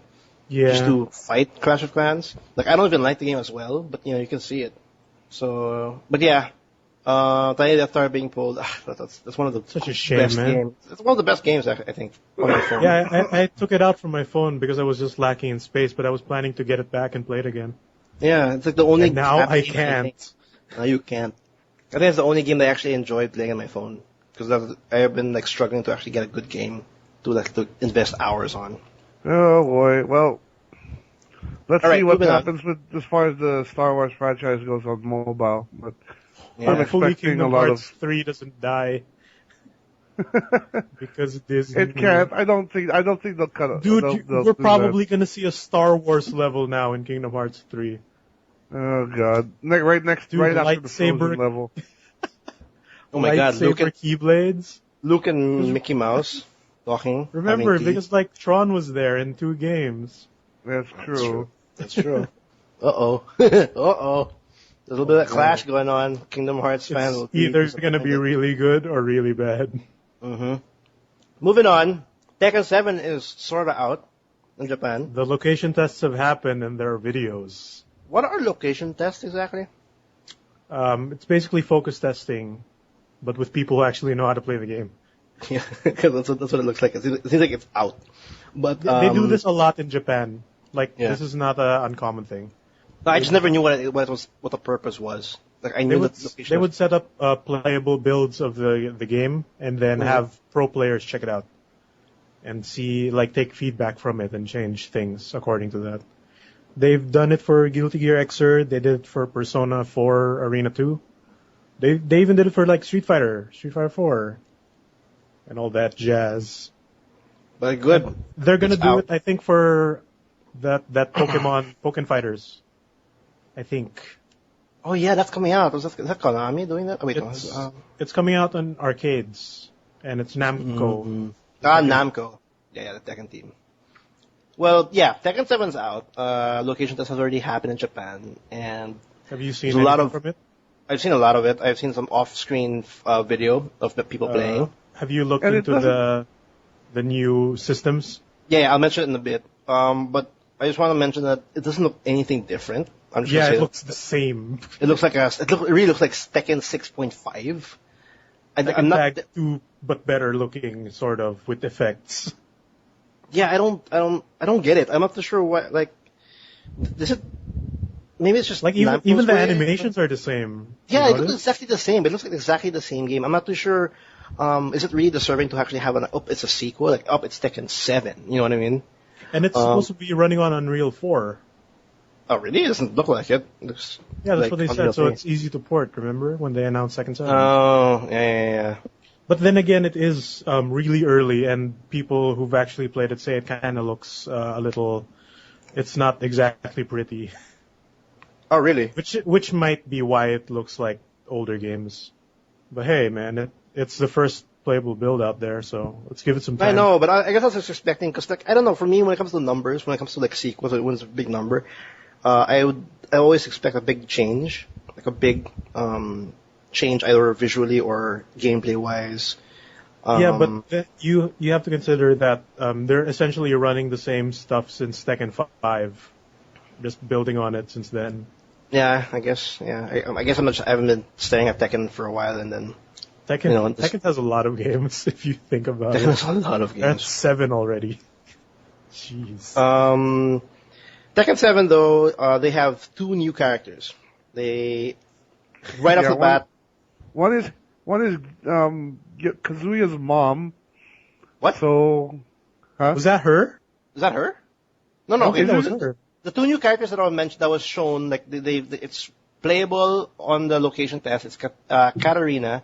Yeah. Just to fight Clash of Clans. Like, I don't even like the game as well, but you can see it. So, but yeah. Tiny Death Star being pulled, that's one of the Such a shame, best man. games. It's one of the best games, I think, on my phone. Yeah, I took it out from my phone because I was just lacking in space, but I was planning to get it back and play it again. Yeah, it's like the only... And now I game can't. Now you can't. I think it's the only game that I actually enjoy playing on my phone. Because I have been like struggling to actually get a good game to invest hours on. Oh boy, well, let's see what happens on. as far as the Star Wars franchise goes on mobile. But yeah. I'm Hopefully expecting Kingdom a lot Hearts of 3 doesn't die. Because Disney... It can't. I don't think they'll cut it. Dude, we're probably going to see a Star Wars level now in Kingdom Hearts 3. Oh god! Right after the Frozen level. Oh my god! Luke and Keyblades. Luke and Mickey Mouse talking. Remember, because like Tron was there in 2 games. That's true. That's true. Uh-oh. Uh-oh. There's a little bit of clash going on. Kingdom Hearts fans will be either going to be really good or really bad. Mm-hmm. Moving on. Tekken 7 is sort of out in Japan. The location tests have happened and there are videos. What are location tests exactly? It's basically focus testing, but with people who actually know how to play the game. Yeah, because that's what it looks like. It seems like it's out. But they do this a lot in Japan. Like, yeah. This is not an uncommon thing. No, I just never knew what the purpose was. Like I knew they would set up playable builds of the game and then have pro players check it out and see, like, take feedback from it and change things according to that. They've done it for Guilty Gear Xrd. They did it for Persona 4 Arena 2. They even did it for like Street Fighter 4, and all that jazz. But good. They're gonna do it, I think, for that Pokemon Pokken Fighters. I think. Oh yeah, that's coming out. Is that Konami doing that? Oh, wait, it's coming out on arcades, and it's Namco. Mm-hmm. Namco. Yeah, the Tekken team. Well, yeah, Tekken 7's out. Location test has already happened in Japan, and have you seen anything from it? I've seen a lot of it. I've seen some off-screen video of the people playing. Have you looked into the new systems? Yeah, I'll mention it in a bit. But I just want to mention that it doesn't look anything different. It looks the same. It really looks like Tekken 6.5. Tekken I'm not. Tag 2, but better looking, sort of, with effects. Yeah, I don't get it. I'm not too sure what. Like, is it? Maybe it's just Like, even Namco's the way? animations are the same. Yeah, You it looks notice? exactly the same. It looks like exactly the same game. I'm not too sure. Is it really deserving to actually have it's a sequel? Like, it's Tekken 7. You know what I mean? And it's Um, supposed to be running on Unreal 4. oh, really? It doesn't look like it. It looks Yeah, that's like what they Unreal said, so 3. it's easy to port, remember, when they announced Second 7? Oh, yeah. But then again, it is really early, and people who've actually played it say it kind of looks a little. It's not exactly pretty, Oh, really? which might be why it looks like older games. But hey, man, it's the first playable build out there, so let's give it some I time. know, but I guess I was just expecting, because, like, I don't know, for me, when it comes to numbers, when it comes to, like, sequels, when it's a big number, I always expect a big change, like a big, change either visually or gameplay-wise. Yeah, but Um, you have to consider that they're essentially running the same stuff since Tekken 5, just building on it since then. yeah, I guess, yeah. I guess I haven't been staring at Tekken for a while, and then, Tekken has a lot of games if you think about Tekken it. has a lot of That's games. 7 already. Jeez. Tekken 7, though, they have 2 new characters. Right off Yeah, the bat, one is Kazuya's mom. what? So, huh? Was that her? Is that her? No, I don't okay. think that was her. The 2 new characters that I mentioned that was shown, like it's playable on the location test. It's Katarina.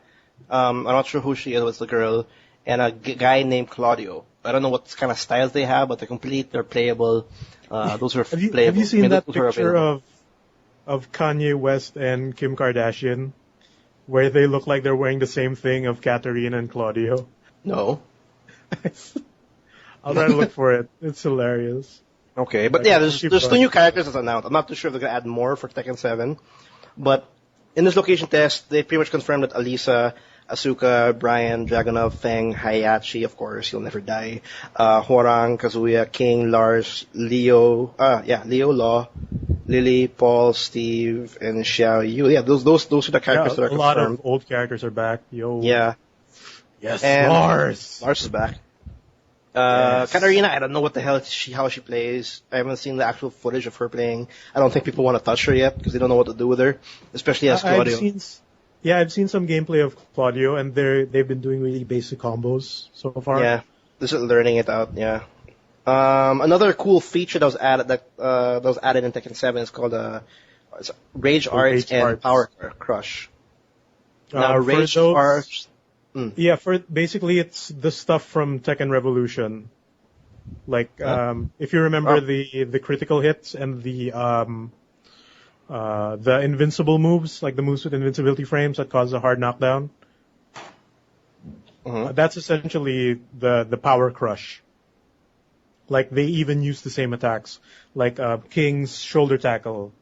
I'm not sure who she is. It's the girl, and a guy named Claudio. I don't know what kind of styles they have, but they're playable. Those are playable. Have you I seen mean, that those are picture available. of Kanye West and Kim Kardashian, where they look like they're wearing the same thing of Katarina and Claudio? No. I'll try to look for it. It's hilarious. Okay, but Like, yeah, it's there's actually 2 fun. new characters that's announced. I'm not too sure if they're gonna add more for Tekken 7, but in this location test, they pretty much confirmed that Alisa, Asuka, Brian, Dragunov, Feng, Hayachi, of course, he'll never die, Hwoarang, Kazuya, King, Lars, Leo, Law, Lily, Paul, Steve, and Xiao Yu. Yeah, those are the Yeah, characters that are a lot confirmed. of old characters are back. Yo. Yeah, Yes, and Lars. Lars is back. Yes. Katarina, I don't know how she plays. I haven't seen the actual footage of her playing. I don't think people want to touch her yet because they don't know what to do with her, especially as Claudio. I've seen some gameplay of Claudio, and they've been doing really basic combos so far. Yeah, this is learning it out. Yeah. Another cool feature that was added in Tekken 7 is called it's Rage Arts Rage and Arts. Power Crush. Now, For Rage those- Arts. Yeah, for basically it's the stuff from Tekken Revolution. Like if you remember the critical hits and the invincible moves, like the moves with invincibility frames that cause a hard knockdown. That's essentially the power crush. Like they even use the same attacks. Like King's shoulder tackle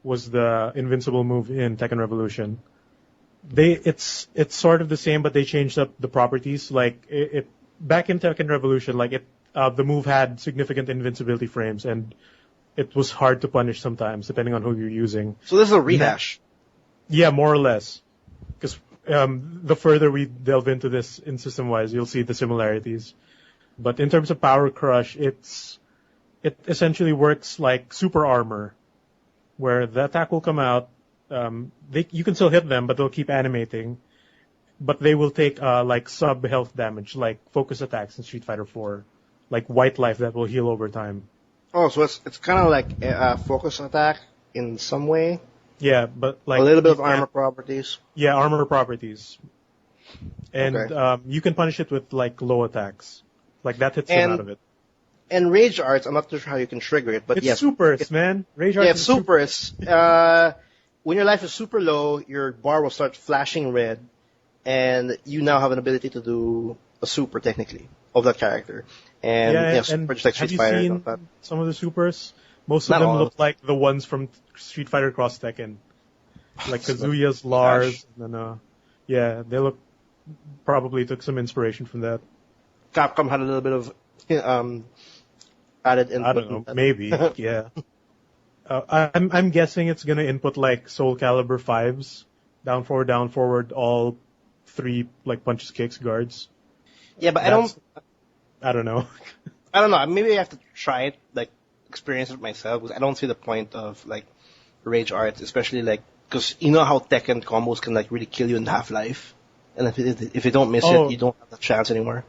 was the invincible move in Tekken Revolution. It's sort of the same, but they changed up the properties. Like it back in Tekken Revolution, like the move had significant invincibility frames, and it was hard to punish sometimes, depending on who you're using. So this is a rehash. Yeah, more or less. Because the further we delve into this in system-wise, you'll see the similarities. But in terms of Power Crush, it essentially works like super armor, where the attack will come out. You can still hit them, but they'll keep animating. But they will take like sub health damage, like focus attacks in Street Fighter 4, like white life that will heal over time. Oh, so it's kind of like a focus attack in some way. Yeah, but like A little bit of armor properties. Yeah, armor properties, and Okay. you can punish it with like low attacks, like that hits them out of it. And Rage Arts, I'm not too sure how you can trigger it, but It's yes. supers, man. Rage Arts Yeah, is it's super. It's when your life is super low, your bar will start flashing red, and you now have an ability to do a super technically of that character. And Yeah, super and just like have Street you Fighter. seen And all that. some of the supers? Most Not of them all. look like the ones from Street Fighter Cross Tekken, like Kazuya's, Lars, and then they probably took some inspiration from that. Capcom had a little bit of added input. I don't know, maybe, yeah. I'm guessing it's gonna input like Soul Calibur 5s, down forward, all 3 like punches, kicks, guards. Yeah, but I don't know. I don't know. Maybe I have to try it, like experience it myself, because I don't see the point of like rage arts, especially like because you know how Tekken combos can like really kill you in Half-Life, and if you don't miss it, you don't have the chance anymore.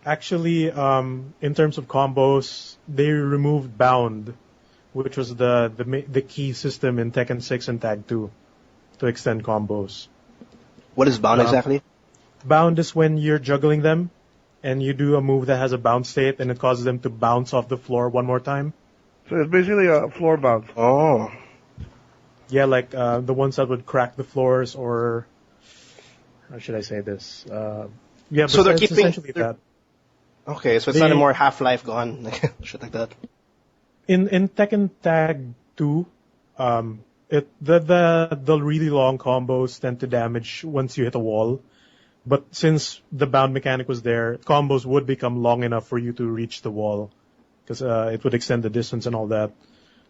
Actually, in terms of combos, they removed Bound, which was the key system in Tekken 6 and Tag 2 to extend combos. What is Bound exactly? Bound is when you're juggling them, and you do a move that has a bounce state, and it causes them to bounce off the floor one more time. So it's basically a floor bounce. Oh. Yeah, like the ones that would crack the floors, or how should I say this? Yeah, so they're it's keeping essentially that. Okay, so it's not anymore Half-Life gone, shit like that. In Tekken Tag 2, the really long combos tend to damage once you hit a wall. But since the bound mechanic was there, combos would become long enough for you to reach the wall, because it would extend the distance and all that.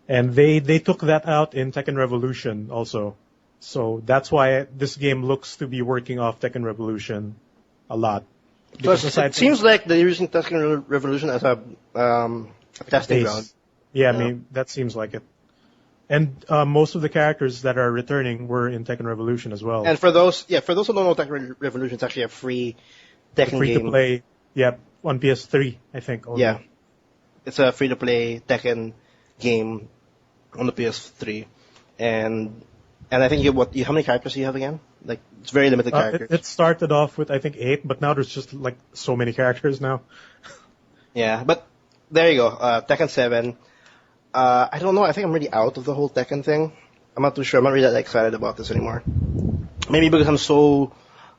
And they took that out in Tekken Revolution also. So that's why this game looks to be working off Tekken Revolution a lot. So it seems like they're using Tekken Revolution as a testing ground. Yeah, I mean, that seems like it. And most of the characters that are returning were in Tekken Revolution as well. And for those who don't know, Tekken Revolution is actually a free Tekken game. Free to play, yeah, on PS3, I think. Only. Yeah, it's a free to play Tekken game on the PS3, and I think how many characters do you have again? Like it's very limited characters. It started off with I think 8, but now there's just like so many characters now. Yeah, but there you go, Tekken 7. I don't know. I think I'm really out of the whole Tekken thing. I'm not too sure. I'm not really that excited about this anymore. Maybe because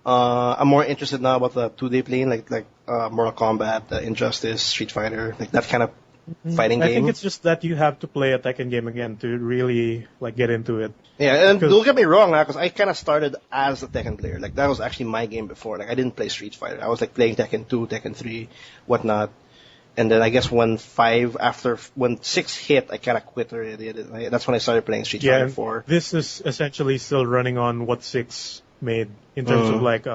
I'm more interested now about the 2D playing, like Mortal Kombat, Injustice, Street Fighter, like that kind of fighting game. I think it's just that you have to play a Tekken game again to really like get into it. Yeah, and don't get me wrong, because I kind of started as a Tekken player. Like that was actually my game before. Like I didn't play Street Fighter. I was like playing Tekken 2, Tekken 3, whatnot. And then I guess when 6 hit, I kind of quit already. That's when I started playing Street Fighter 4. This is essentially still running on what 6 made in terms of like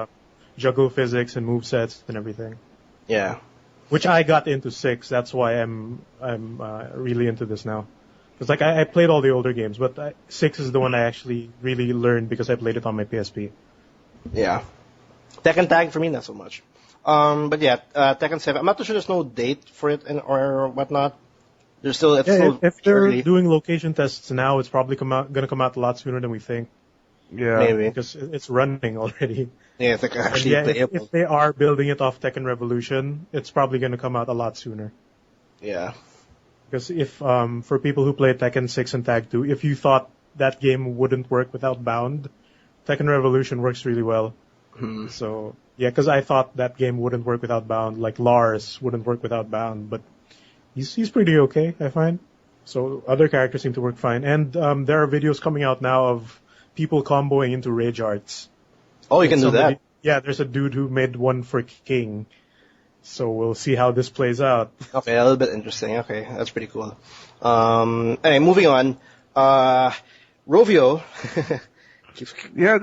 juggle physics and movesets and everything. Yeah. Which I got into 6. That's why I'm really into this now. Because like I played all the older games, but 6 is the one I actually really learned because I played it on my PSP. Yeah. Tekken Tag for me, not so much. But yeah, Tekken 7. I'm not too sure there's no date for it or whatnot. There's still if they're early. doing location tests now, it's probably gonna come out a lot sooner than we think. Yeah, maybe because it's running already. Yeah, it's like actually playable. If they are building it off Tekken Revolution, it's probably gonna come out a lot sooner. Yeah. Because if for people who play Tekken 6 and Tag 2, if you thought that game wouldn't work without Bound, Tekken Revolution works really well. So yeah, because I thought that game wouldn't work without Bound, like Lars wouldn't work without Bound, but he's pretty okay, I find. So other characters seem to work fine, and there are videos coming out now of people comboing into rage arts. Oh, you can do that. Yeah, there's a dude who made one for King. So we'll see how this plays out. Okay, a little bit interesting. Okay, that's pretty cool. Anyway, moving on. Rovio keeps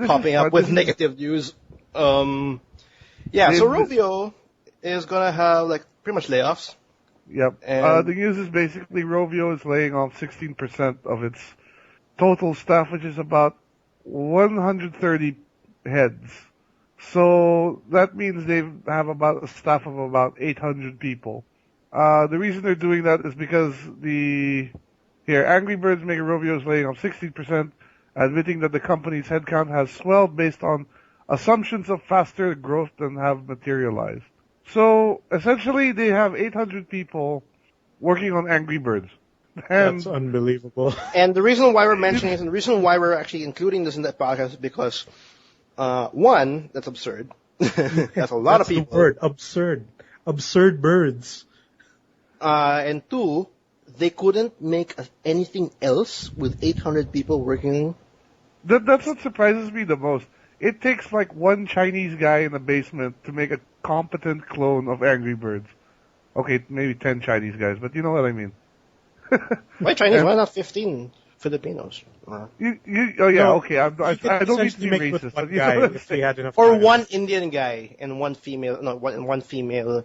popping up with negative news. So Rovio is gonna have like pretty much layoffs. Yep. And the news is basically Rovio is laying off 16% of its total staff, which is about 130 heads. So that means they have about a staff of about 800 people. The reason they're doing that is because Angry Birds maker Rovio is laying off 16%, admitting that the company's headcount has swelled based on assumptions of faster growth than have materialized. So essentially, they have 800 people working on Angry Birds. That's unbelievable. And the reason why we're mentioning it, and the reason why we're actually including this in the podcast is because, one, that's absurd. That's a lot of people. The word, absurd. Absurd birds. And two, they couldn't make anything else with 800 people working. That's what surprises me the most. It takes like one Chinese guy in the basement to make a competent clone of Angry Birds. Okay, maybe 10 Chinese guys, but you know what I mean. Why Chinese? Why not 15? Filipinos. Oh yeah, No, okay. you could I don't mean to essentially be make it with racist, one but you guy know what I'm if he saying. had enough Or time. one Indian guy and one female, no, one female,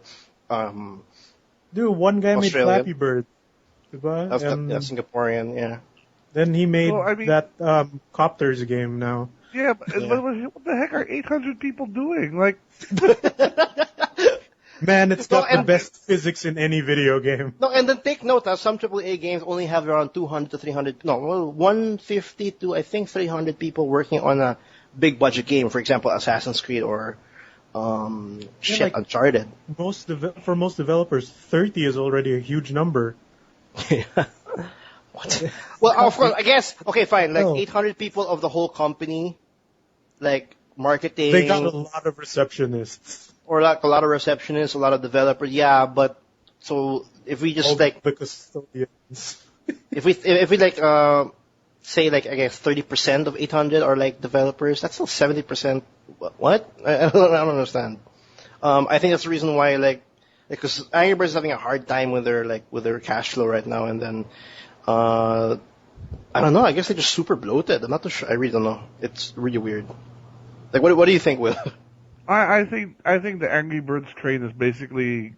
Dude, one guy made Australian. Flappy Bird, diba? And Singaporean, yeah. then he made So I mean, that Copters game now. yeah, but Yeah. what the heck are 800 people doing? Like, Man, it's No, got the and best physics in any video game. no, and then take note that some AAA games only have around 200 to 300, no, well, 150 to I think 300 people working on a big budget game. For example, Assassin's Creed or like- Uncharted. For most developers, 30 is already a huge number. What? Well, of course, I guess. Okay, fine. Like No. 800 people of the whole company, like marketing, They got a lot of receptionists. or like a lot of receptionists, a lot of developers. Yeah, but so if we just All like the custodians. if we like say like I guess 30% of 800 are like developers, that's still 70%. What? I don't understand. I think that's the reason why like because Angry Birds is having a hard time with their cash flow right now, and then I don't know. I guess they're just super bloated. I'm not too sure. I really don't know. It's really weird. Like, what do you think, Will? I think the Angry Birds train is basically,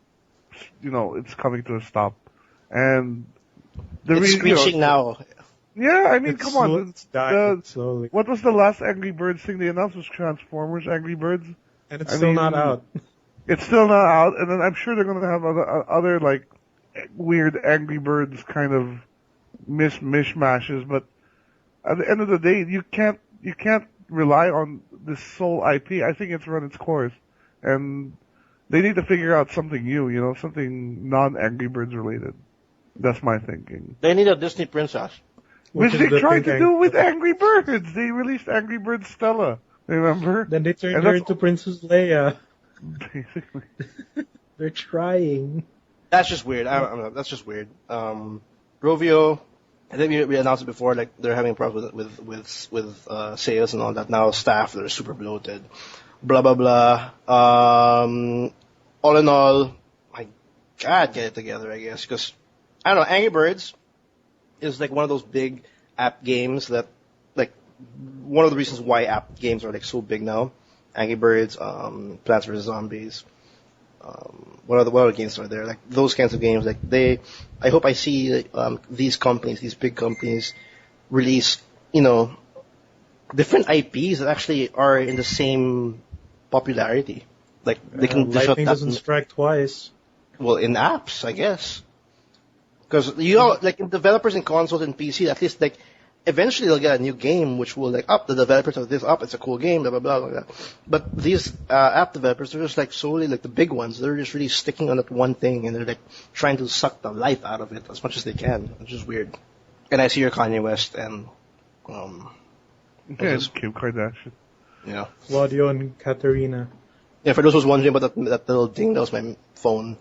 it's coming to a stop, and It's screeching now. Yeah, I mean, It's come on. slow- it's dying slowly. What was the last Angry Birds thing they announced? Was Transformers Angry Birds? And it's I still mean, not out. It's still not out, and then I'm sure they're going to have other like weird Angry Birds kind of mishmashes. But at the end of the day, you can't rely on this sole IP. I think it's run its course, and they need to figure out something new. Something non-Angry Birds related. That's my thinking. They need a Disney princess. Which is they the tried to thinking. do with Angry Birds. They released Angry Birds Stella. Remember? Then they turned And her that's- into Princess Leia. Basically. They're trying. That's just weird. I don't know. That's just weird. Rovio, I think we announced it before. Like they're having problems with sales and all that. Now staff they're super bloated. Blah blah blah. All in all, my God, get it together. I guess because I don't know. Angry Birds is like one of those big app games that like one of the reasons why app games are like so big now. Angry Birds, Plants vs Zombies. What other games are there? Like those kinds of games. Like I hope I see these big companies, release different IPs that actually are in the same popularity. Like they can dish out Lightning that doesn't strike twice. well in apps, I guess. Because like in developers in consoles and PC, at least like eventually they'll get a new game which will like up the developers of this up. It's a cool game, blah blah blah. Like that. But these app developers, they're just like solely like the big ones. They're just really sticking on that one thing and they're like trying to suck the life out of it as much as they can. It's just weird. And I see your Kanye West and Yeah, Kim Kardashian. yeah. Claudio and Katerina. Yeah, for those who's wondering about that little ding, that was my phone,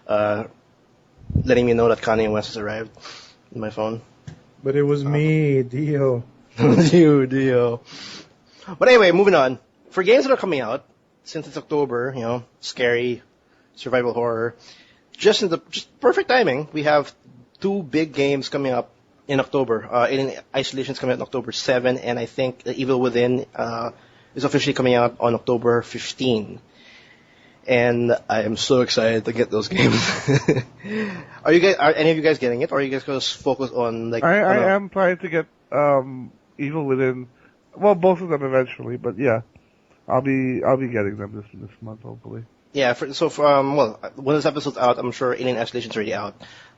letting me know that Kanye West has arrived in my phone. But it was me, Dio. Dio. But anyway, moving on. For games that are coming out, since it's October, scary, survival horror, just perfect timing. We have two big games coming up in October. Alien Isolation's coming out on October 7, and I think The Evil Within is officially coming out on October 15. And I am so excited to get those games. Are any of you guys getting it, or are you guys going to focus on like? I am planning to get Evil Within. Well, both of them eventually, but yeah, I'll be getting them this month hopefully. Yeah. When this episode's out, I'm sure Alien Isolation's already out.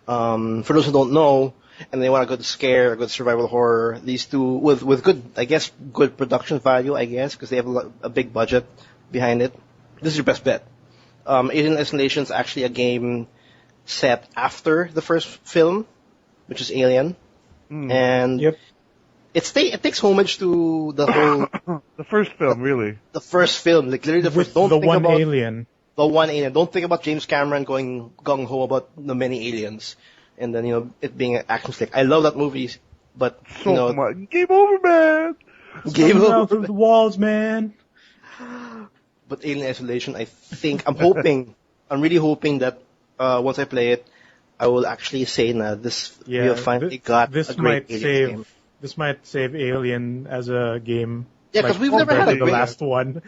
For those who don't know, and they want a good scare, a good survival horror, these two with good, I guess, good production value, I guess, because they have a big budget behind it. This is your best bet. Alien Isolation's actually a game set after the first film, which is Alien, and Yep. it takes homage to the whole The first film, really. the first film, like literally the first. With Don't the think one about alien. the one alien. Don't think about James Cameron going gung ho about the many aliens, and then it being an action flick. I love that movie, but So much. Game over, man! Game Coming out over. through the walls, man. But Alien Isolation, I'm really hoping that once I play it, I will actually say that we Yeah, have finally got this a great might Alien game. this might save Alien as a game. Yeah, because Like we've never compared had a to the great. last one.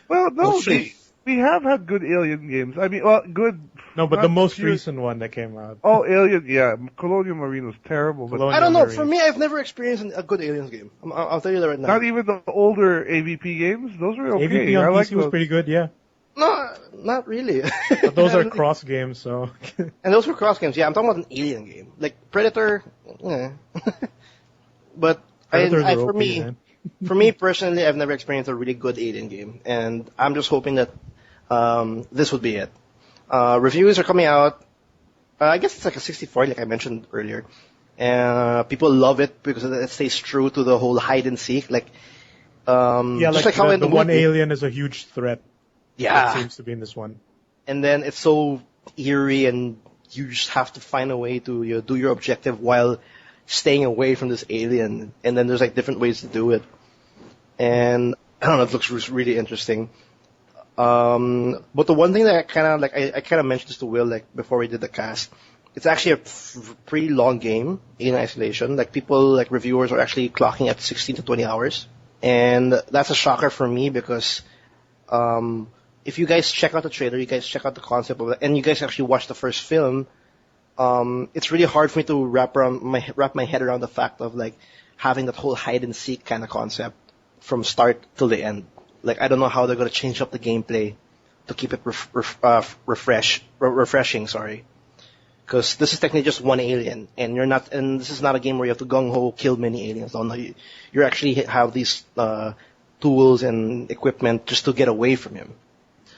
Well, Well, no, true. we have had good Alien games. I mean, well, good. No, but the Not most pure. recent one that came out, Oh, Alien, yeah. Colonial Marine was terrible, but I Colonial don't know. For Marine. me, I've never experienced a good Aliens game. I'll tell you that right now. not even the older AVP games. Those were okay. AVP I on like PC was those. pretty good, yeah. No, not really. But those are Really. cross games, so And those were cross games. Yeah, I'm talking about an Alien game, like Predator. Yeah. But Predators are for OP, me, man. for me personally, I've never experienced a really good Alien game, and I'm just hoping that this would be it. Reviews are coming out. I guess it's like a 60-40, like I mentioned earlier. People love it because it stays true to the whole hide and seek. Like, Yeah, just like how in the the one movie. alien is a huge threat. It Yeah, seems to be in this one. and then it's so eerie, and you just have to find a way to do your objective while staying away from this alien. And then there's like different ways to do it. And I don't know, it looks really interesting. But the one thing that I kind of mentioned this to Will like before we did the cast. It's actually a pretty long game in isolation. Like people, like reviewers, are actually clocking at 16 to 20 hours, and that's a shocker for me because if you guys check out the trailer, you guys check out the concept of it, and you guys actually watch the first film, it's really hard for me to wrap my head around the fact of like having that whole hide and seek kind of concept from start till the end. Like I don't know how they're gonna change up the gameplay to keep it refreshing. Sorry, because this is technically just one alien, and this is not a game where you have to gung ho kill many aliens. No, you actually have these tools and equipment just to get away from him.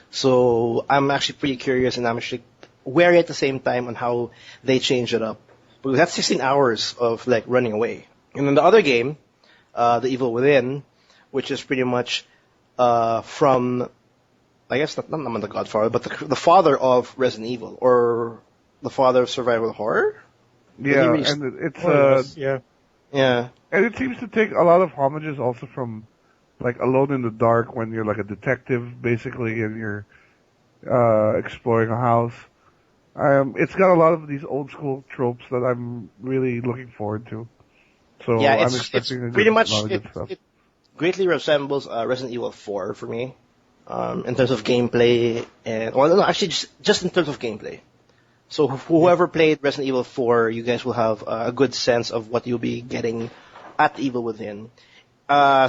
So I'm actually pretty curious, and I'm actually wary at the same time on how they change it up. But that's 16 hours of like running away. And then the other game, The Evil Within, which is pretty much from, I guess not the Godfather, but the father of Resident Evil, or the father of survival horror. Yeah, Really- and it's Yeah. Yeah. and it seems to take a lot of homages also from like Alone in the Dark, when you're like a detective basically and you're exploring a house. It's got a lot of these old school tropes that I'm really looking forward to. So Yeah, I'm it's expecting pretty much a lot of good stuff. it greatly resembles Resident Evil 4 for me, in terms of gameplay and no, actually just in terms of gameplay. So whoever played Resident Evil 4, you guys will have a good sense of what you'll be getting at Evil Within.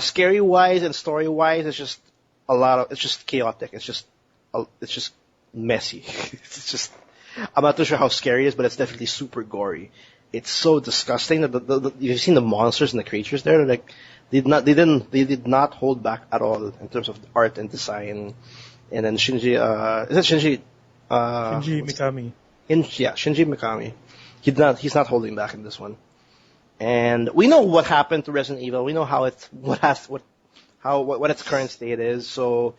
Scary wise and story wise, it's just it's just chaotic. It's just messy. It's just, I'm not too sure how scary it is, but it's definitely super gory. It's so disgusting that you've seen the monsters and the creatures there. Like they did not hold back at all in terms of art and design. And then Shinji, is it Shinji? Shinji Mikami. Shinji Mikami. He's not holding back in this one. And we know what happened to Resident Evil. We know how what its current state is. So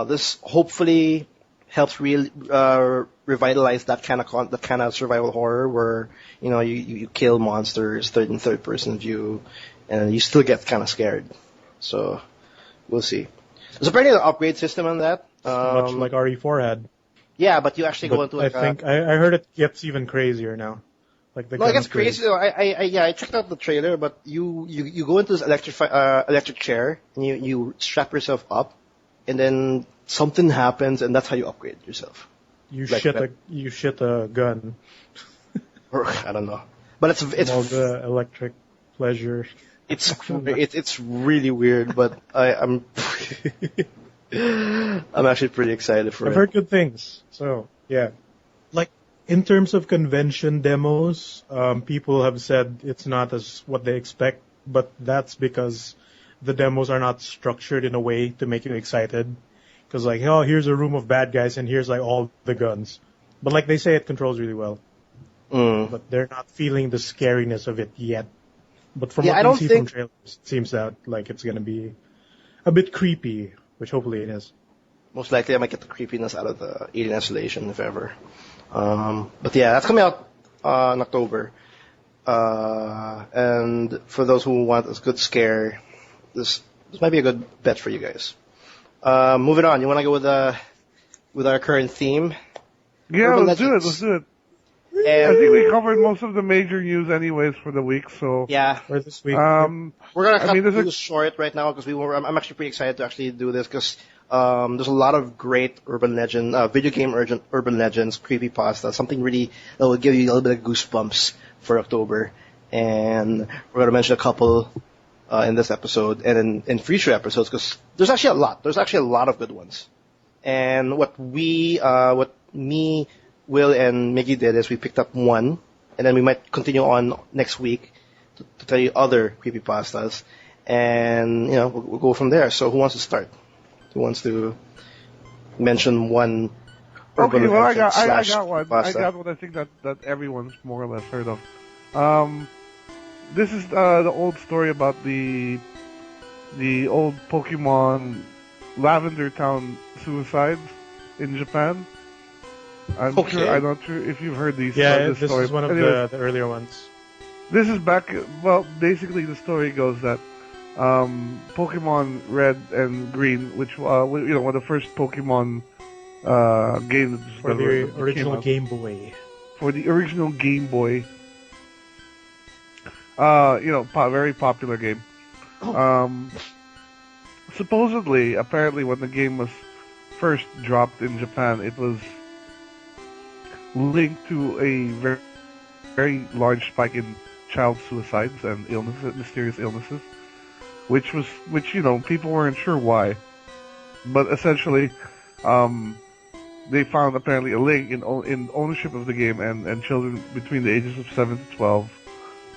this hopefully helps revitalize that kind of survival horror where you kill monsters third person view, and you still get kind of scared. So we'll see. There's apparently an upgrade system on that. Much like RE4 had. Yeah, but you actually go But into like I think I heard it gets even crazier now. Like the No, it gets gun upgrade. crazy though. I checked out the trailer, but you go into this electric chair and you strap yourself up, and then something happens, and that's how you upgrade yourself. You like shit a gun. Or I don't know, but it's All the electric pleasure. it's really weird, but I'm I'm actually pretty excited for I've it. heard good things. So yeah, like in terms of convention demos, people have said it's not as what they expect, but that's because the demos are not structured in a way to make you excited. Because like, oh, here's a room of bad guys and here's like all the guns, but like they say it controls really well, but they're not feeling the scariness of it yet. But from Yeah, I what don't we see from think- trailers, it seems that like it's gonna be a bit creepy, which hopefully it is. Most likely, I might get the creepiness out of the Alien Isolation, if ever. But yeah, that's coming out in October. And for those who want a good scare, this might be a good bet for you guys. Moving on, you want to go with our current theme? Yeah, Urban let's do it. Legends. Let's do it. I think we covered most of the major news anyways for the week, so... Yeah. For this week. We're gonna cut there's this short right now because I'm actually pretty excited to actually do this because there's a lot of great urban legend, video game urban legends, creepypasta, something really that will give you a little bit of goosebumps for October, and we're gonna mention a couple in this episode and in future episodes because there's actually a lot. There's actually a lot of good ones, and what me, Will, and Miggy did is we picked up one, and then we might continue on next week to tell you other creepypastas, and we'll go from there. So who wants to start? Who wants to mention one? Okay, well I got one. Pasta? I got one. I think that everyone's more or less heard of. This is the old story about the old Pokemon Lavender Town suicides in Japan. I'm not sure if you've heard these. Yeah, this this story. is one of Anyways, the earlier ones. This is back. Well, basically the story goes that Pokemon Red and Green, which one of the first Pokemon games for the original Game Boy. For the original Game Boy, very popular game. Supposedly, apparently, when the game was first dropped in Japan, it was linked to a very, very large spike in child suicides and illnesses, mysterious illnesses, which people weren't sure why, but essentially, they found apparently a link in ownership of the game, and children between the ages of 7 to 12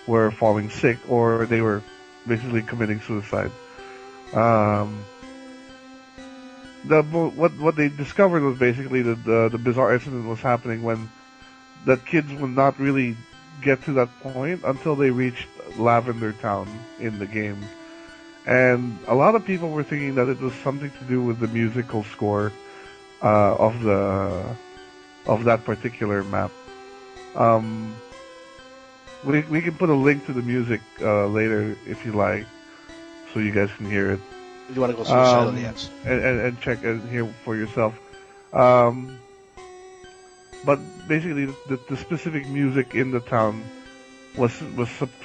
were falling sick or they were basically committing suicide. What they discovered was basically that the bizarre incident was happening when that kids would not really get to that point until they reached Lavender Town in the game. And a lot of people were thinking that it was something to do with the musical score of that particular map. We can put a link to the music later if you like, so you guys can hear it. If you want to go suicidal, yes. And check and hear for yourself. But basically, the specific music in the town was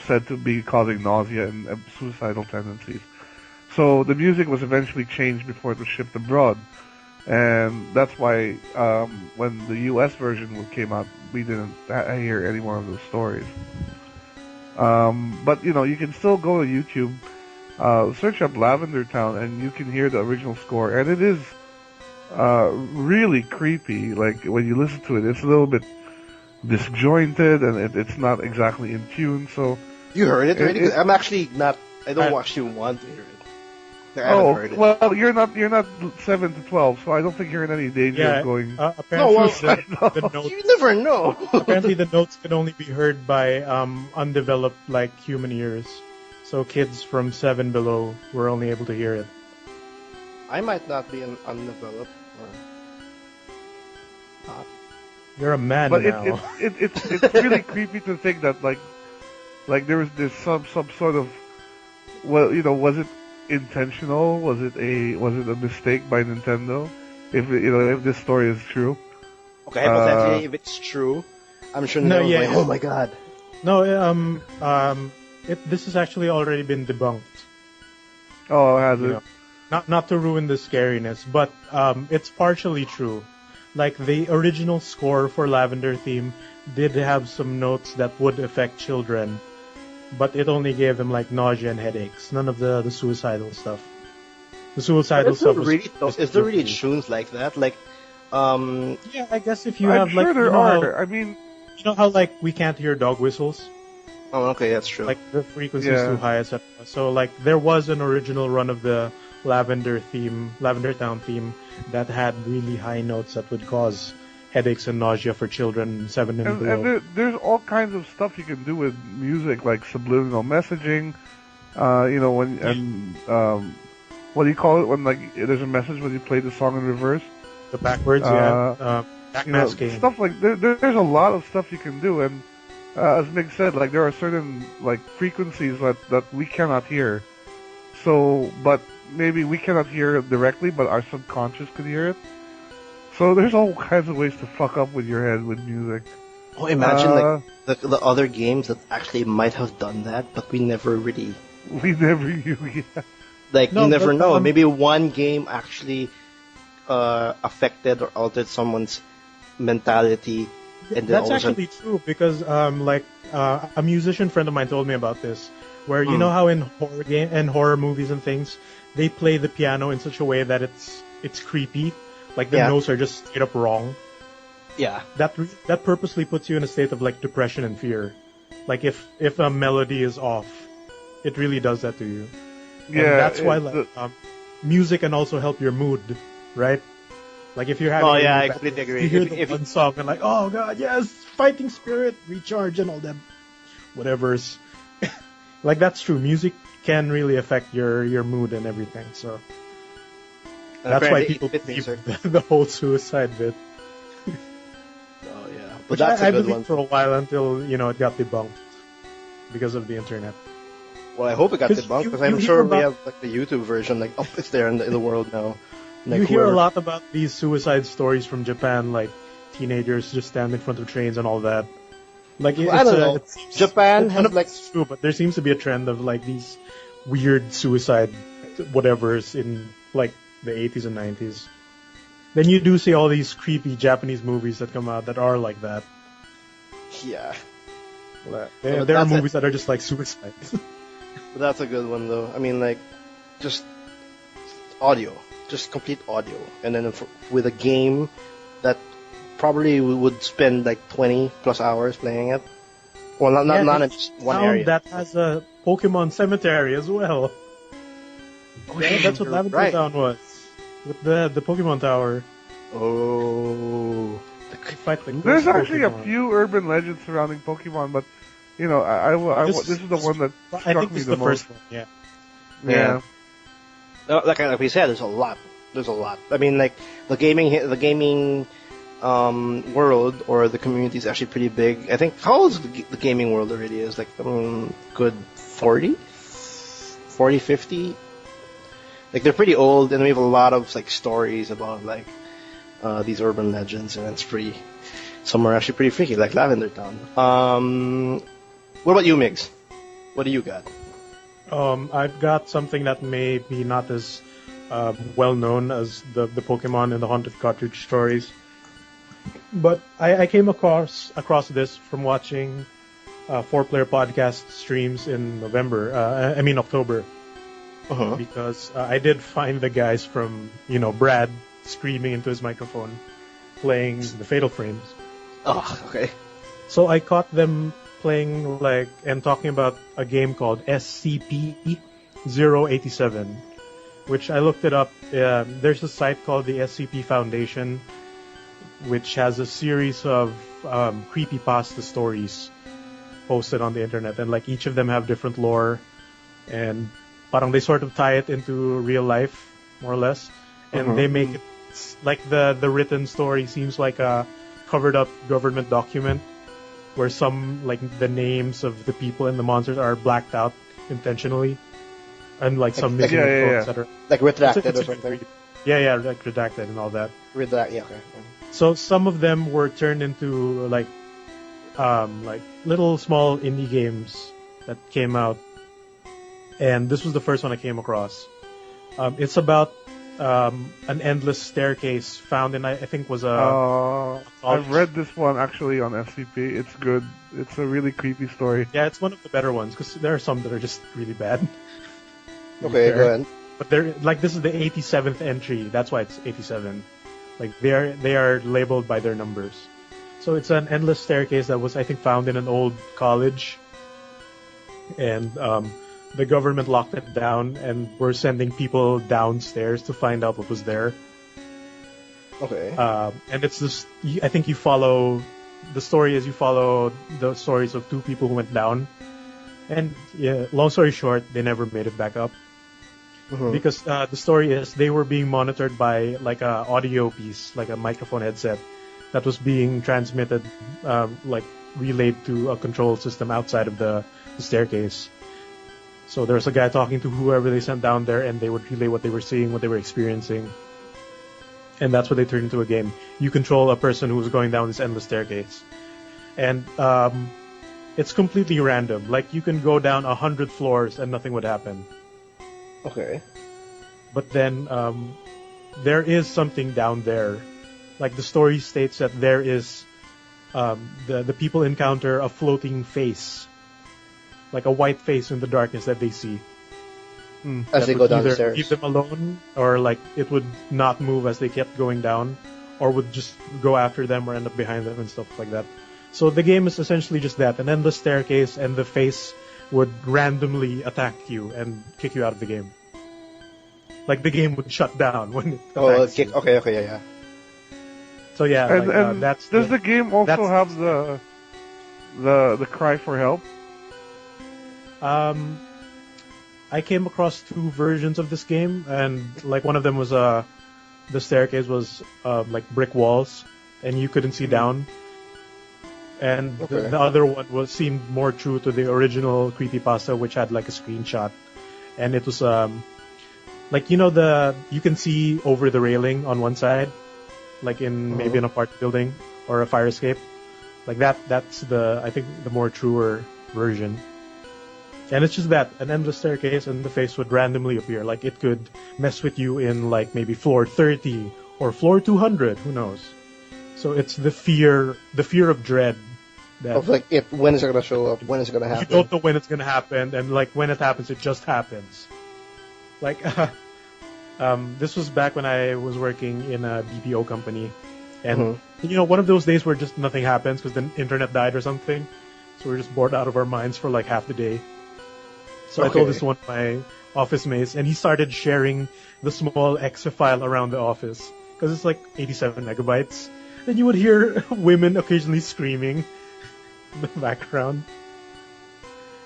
said to be causing nausea and suicidal tendencies. So the music was eventually changed before it was shipped abroad, and that's why when the U.S. version came out, we didn't hear any one of those stories. But you can still go to YouTube, search up Lavender Town, and you can hear the original score, and it is really creepy. Like when you listen to it, it's a little bit disjointed and it's not exactly in tune. So you heard it already? I'm actually not. I don't actually want to hear it. I haven't heard it. Well, you're not 7 to 12, so I don't think you're in any danger of going. Apparently the notes, you never know. Apparently, the notes can only be heard by undeveloped human ears. So kids from 7 below were only able to hear it. I might not be an undeveloped or not. You're a man but now. It's really creepy to think that like there was some sort of was it intentional? Was it a mistake by Nintendo? If this story is true. Okay, hypothetically, if it's true, I'm sure Nintendo's like, oh my god. No, this has actually already been debunked. Oh, has it? Not to ruin the scariness, but it's partially true. Like the original score for Lavender Theme did have some notes that would affect children, but it only gave them nausea and headaches. None of the suicidal stuff. The suicidal stuff was is there really tunes like that? Yeah, I guess if you I'm have sure there are. I mean, you know how we can't hear dog whistles? Oh, okay, that's true. The frequency is too high, etc. So there was an original run of the Lavender Town theme that had really high notes that would cause headaches and nausea for children 7 and below. And there's all kinds of stuff you can do with music, like subliminal messaging. What do you call it when there's a message when you play the song in reverse? The backwards, backmasking. Stuff like there's a lot of stuff you can do, and as Mick said, there are certain frequencies that we cannot hear. So, but maybe we cannot hear it directly, but our subconscious could hear it. So there's all kinds of ways to fuck up with your head with music. Oh, imagine the other games that actually might have done that, but we never really We never knew. Yeah. like. You No, never but know. Maybe one game actually affected or altered someone's mentality, and then all that's of a sudden, actually true because a musician friend of mine told me about this, where you know mm, how in horror movies and things they play the piano in such a way that it's creepy, like the yeah, notes are just straight up wrong. yeah. That purposely puts you in a state of like depression and fear. Like if a melody is off, it really does that to you. And Yeah. that's why like music can also help your mood, right? Like if you're Oh having a yeah, really I bad completely day, agree. you hear If the if one song and like, oh god, yes, fighting spirit, recharge, and all that, whatever's. Like that's true. Music can really affect your mood and everything. So and that's why apparently people it fit me, believe sir. the whole suicide bit, Oh yeah, but which that's a I good believed one. for a while until it got debunked because of the internet. Well, I hope it got Because debunked because you I'm hear sure we about have like the YouTube version. Like, oh, it's there in the world now. you Like hear a whoever. lot about these suicide stories from Japan, like teenagers just stand in front of trains and all that. Like Well, I don't know. it seems Japan none has of like it's true, but there seems to be a trend of like these weird suicide whatever's in like the 80s and 90s. Then you do see all these creepy Japanese movies that come out that are like that. yeah. There, But there are that's movies that are just like suicide. but that's a good one though. I mean, like just audio, just complete audio, and then with a game that probably we would spend like 20 plus hours playing it. Well, Yeah, not in it's just one found area. that has a Pokemon cemetery as well. Oh, Yeah, that's what you're Lavender right. Town was with the Pokemon Tower. Oh, You fight the There's ghost actually a Pokemon. few urban legends surrounding Pokemon, but this is the one that I struck think me this is the the first most. one. Yeah. Yeah. like we said, there's a lot. There's a lot. I mean, like the gaming world or the community is actually pretty big. I think how old is the gaming world already is like good 40, 40, 50. Like they're pretty old, and we have a lot of like stories about like these urban legends, and it's pretty. Some are actually pretty freaky, like Lavender Town. What about you, Migs? What do you got? I've got something that may be not as well known as the Pokemon and the Haunted Cartridge stories, but I came across this from watching 4-player podcast streams in November. I mean October, Uh-huh. because I did find the guys from Brad screaming into his microphone, playing the Fatal Frames. Oh, okay. So I caught them playing and talking about a game called SCP-087, which I looked it up. There's a site called the SCP Foundation, which has a series of creepypasta stories posted on the internet, and like each of them have different lore, and parang they sort of tie it into real life, more or less, and they make it like the written story seems like a covered up government document where some like the names of the people and the monsters are blacked out intentionally, and like some missing info, etc. Like retracted It's or a good something. read. Yeah, like redacted and all that. Redact, yeah, okay. So some of them were turned into like little small indie games that came out, and this was the first one I came across. It's about an endless staircase found in I think was a college. I've read this one actually on SCP. It's good. It's a really creepy story. Yeah, it's one of the better ones because there are some that are just really bad. Okay, go ahead. But they're like this is the 87th entry. That's why it's 87. Like they are labeled by their numbers. So it's an endless staircase that was I think found in an old college, and the government locked it down, and we're sending people downstairs to find out what was there. Okay. And it's this. I think you follow the story as you follow the stories of two people who went down, and yeah. Long story short, they never made it back up because the story is they were being monitored by like a audio piece, like a microphone headset, that was being transmitted, like relayed to a control system outside of the staircase. So there was a guy talking to whoever they sent down there, and they would relay what they were seeing, what they were experiencing. And that's what they turned into a game. You control a person who's going down this endless staircase. and it's completely random. Like you can go down 100 floors and nothing would happen. Okay. But then there is something down there. Like the story states that there is the people encounter a floating face, like a white face in the darkness that they see. As they go down the Either stairs. leave them alone, or like it would not move as they kept going down, or would just go after them or end up behind them and stuff like that. So the game is essentially just that, an endless staircase, and the face would randomly attack you and kick you out of the game. Like the game would shut down when it attacks you. Okay, yeah. So yeah, And that's does the game also that's- have the cry for help? I came across 2 versions of this game, and like one of them was the staircase was like brick walls, and you couldn't see down. And the other one seemed more true to the original creepypasta, which had like a screenshot, and it was like you can see over the railing on one side, like in maybe an apartment building or a fire escape, like that. That's I think the more truer version. And it's just that, an endless staircase, and the face would randomly appear. Like it could mess with you in like maybe floor 30 or floor 200, who knows? So it's the fear of dread. Of like when is it gonna show up? When is it gonna happen? You don't know when it's gonna happen, and like when it happens, it just happens. Like, this was back when I was working in a BPO company, and one of those days where just nothing happens because the internet died or something. So we're just bored out of our minds for like half the day. So I told this one of my office mates, and he started sharing the small exe file around the office because it's like 87 megabytes. Then you would hear women occasionally screaming in the background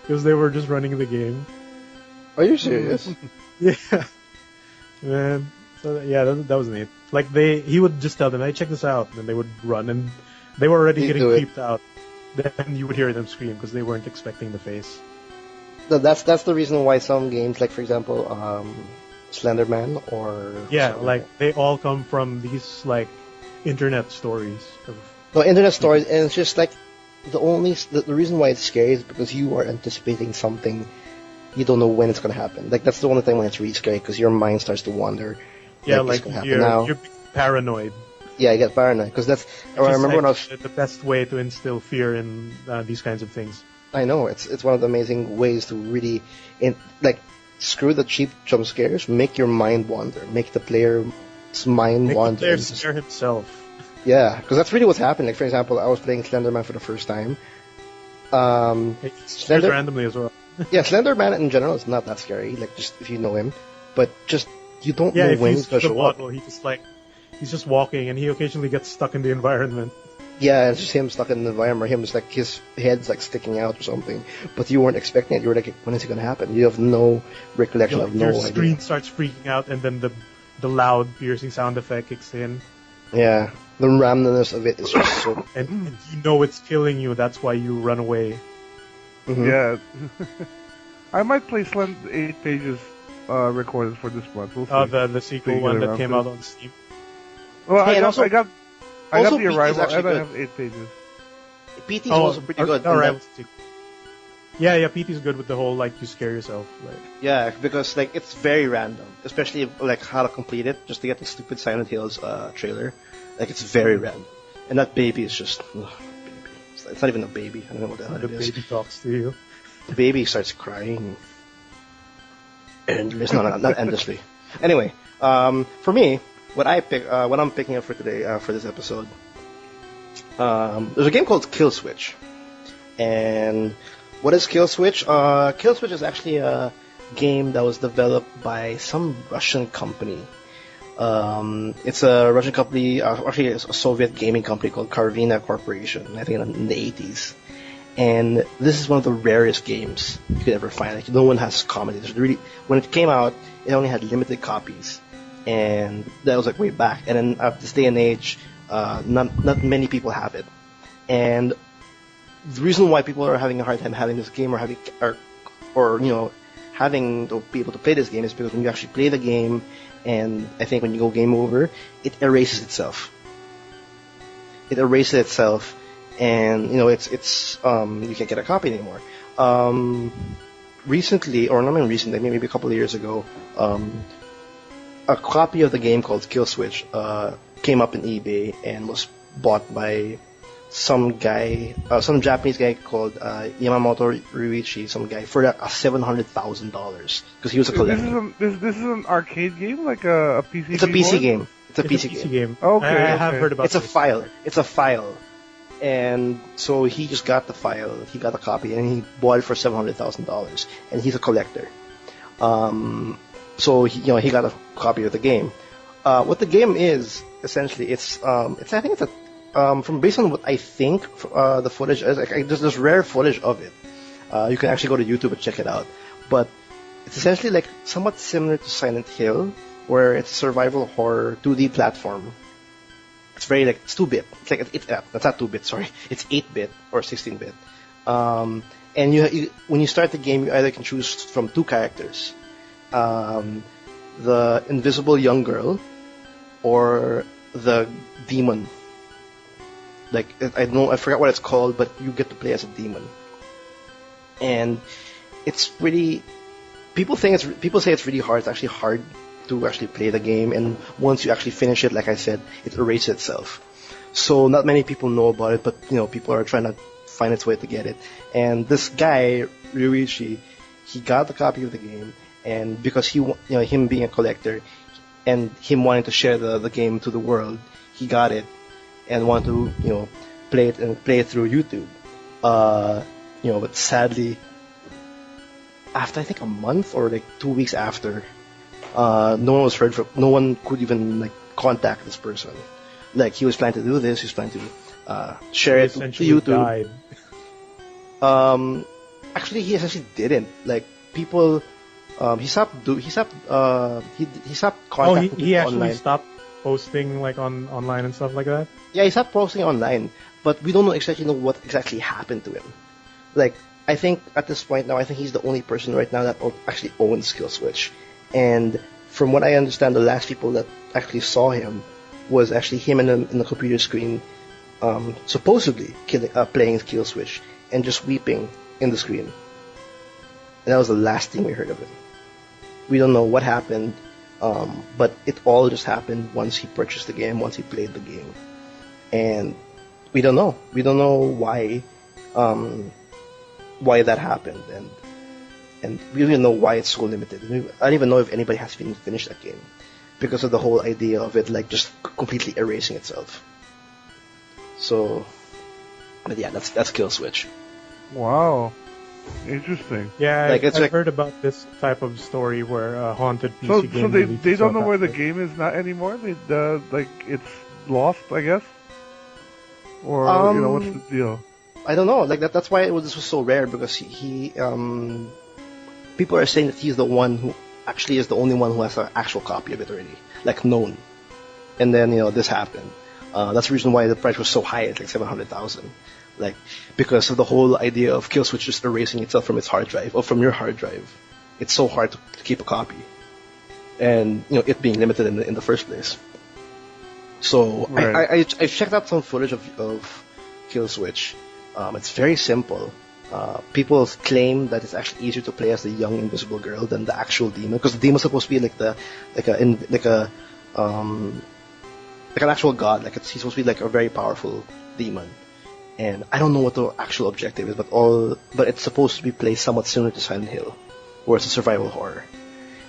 because they were just running the game. Are you serious? Yeah, man. So yeah, that was neat. Like he would just tell them, "Hey, check this out," and then they would run, and they were already getting creeped out. Then you would hear them scream because they weren't expecting the face. That's the reason why some games, like for example, Slenderman or like they all come from these like internet stories. No, internet stories, and it's just like the reason why it's scary is because you are anticipating something. You don't know when it's gonna happen. Like that's the only time when it's really scary because your mind starts to wander. Yeah, like you're paranoid. Yeah, I get paranoid because that's. I remember when I was the best way to instill fear in these kinds of things. I know it's one of the amazing ways to really, screw the cheap jump scares. Make your mind wander. Make the player's mind wander. The player scare himself. Yeah, because that's really what's happening. Like for example, I was playing Slenderman for the first time. It's randomly as well. Yeah, Slenderman in general is not that scary. Like just if you know him, but just you don't know when he's gonna show up. He's just walking, and he occasionally gets stuck in the environment. Yeah, it's just him stuck in the environment. Him just like his head's like sticking out or something. But you weren't expecting it. You were like, when is it gonna happen? You have no recollection of no idea. Your screen starts freaking out, and then the loud piercing sound effect kicks in. Yeah, the randomness of it is just so. And you know it's killing you. That's why you run away. Mm-hmm. Yeah. I might play 8 pages recorded for this month. We'll see. The sequel one that came out on Steam. Well, Hey, I got the Arrival, actually and I good. have 8 pages. PT is also pretty good. Yeah, PT is good with the whole like you scare yourself. Like. Yeah, because like it's very random, especially like how to complete it, just to get the stupid Silent Hills trailer. Like it's very random, and that baby is just baby. It's not even a baby. I don't know what the hell it is. The baby talks to you. The baby starts crying endlessly. No, not endlessly. Anyway, for me, what I'm picking up for today for this episode, there's a game called Kill Switch, and what is Kill Switch? Kill Switch is actually a game that was developed by some Russian company. It's a Russian company, actually it's a Soviet gaming company called Karvina Corporation, I think in the 80s. And this is one of the rarest games you could ever find. Like, no one has comedy. When it came out, it only had limited copies. And that was like way back. And then at this day and age, not many people have it. And the reason why people are having a hard time having this game or having to be able to play this game is because when you actually play the game, and I think when you go game over, it erases itself. and it's you can't get a copy anymore. Recently, or not even recently, maybe a couple of years ago, a copy of the game called Kill Switch came up in eBay and was bought by some guy, some Japanese guy called Yamamoto Ryuichi, some guy for $700,000 because he was a collector. This is an arcade game, like a PC. It's a PC board? game. It's a PC game. Okay, I have heard about It's a file. It's a file. And so he just got the file. He got a copy, and he bought it for $700,000. And he's a collector. So he got a copy of the game. What the game is essentially, it's I think it's from based on what I think the footage is. There's rare footage of it. You can actually go to YouTube and check it out. But it's essentially like somewhat similar to Silent Hill, where it's a survival horror 2D platform. It's very it's 2-bit. It's like that's not 2-bit. Sorry, it's 8-bit or 16-bit. And when you start the game, you either can choose from two characters, the invisible young girl or the demon. Like I forgot what it's called, but you get to play as a demon. And it's pretty. People say it's really hard. It's actually hard to actually play the game, and once you actually finish it, like I said, it erases itself. So not many people know about it, but people are trying to find its way to get it. And this guy Ryuichi, he got the copy of the game, and because him being a collector, and him wanting to share the game to the world, he got it and wanted to play it through YouTube. But sadly, after I think a month or like 2 weeks after, no one was heard from. No one could even contact this person. Like he was planning to do this. He was planning to share it to YouTube. Died. Actually, he essentially didn't. Like people, he stopped contacting he actually online. stopped posting online and stuff like that. Yeah, he stopped posting online, but we don't know what exactly happened to him. Like I think at this point now, I think he's the only person right now that actually owns Kill Switch. And from what I understand, the last people that actually saw him was actually him in the computer screen, supposedly playing Kill Switch and just weeping in the screen. And that was the last thing we heard of him. We don't know what happened, but it all just happened once he purchased the game, once he played the game. And we don't know. We don't know why that happened. And we don't even know why it's so limited. I don't even know if anybody has even finished that game because of the whole idea of it just completely erasing itself. So, but yeah, that's Kill Switch. Wow, interesting. Yeah, I've heard about this type of story where a haunted PC game. So they don't know where the game is not anymore. It's lost, I guess. Or what's the deal? I don't know. That's why this was so rare, because he people are saying that he's the one who actually is the only one who has an actual copy of it already, known. And then this happened. That's the reason why the price was so high at $700,000, because of the whole idea of Kill Switch just erasing itself from its hard drive or from your hard drive. It's so hard to keep a copy, and it being limited in the first place. So right. I checked out some footage of Kill Switch. It's very simple. People claim that it's actually easier to play as the young invisible girl than the actual demon, because the demon's supposed to be an actual god. He's supposed to be a very powerful demon. And I don't know what the actual objective is, but it's supposed to be played somewhat similar to Silent Hill, where it's a survival horror,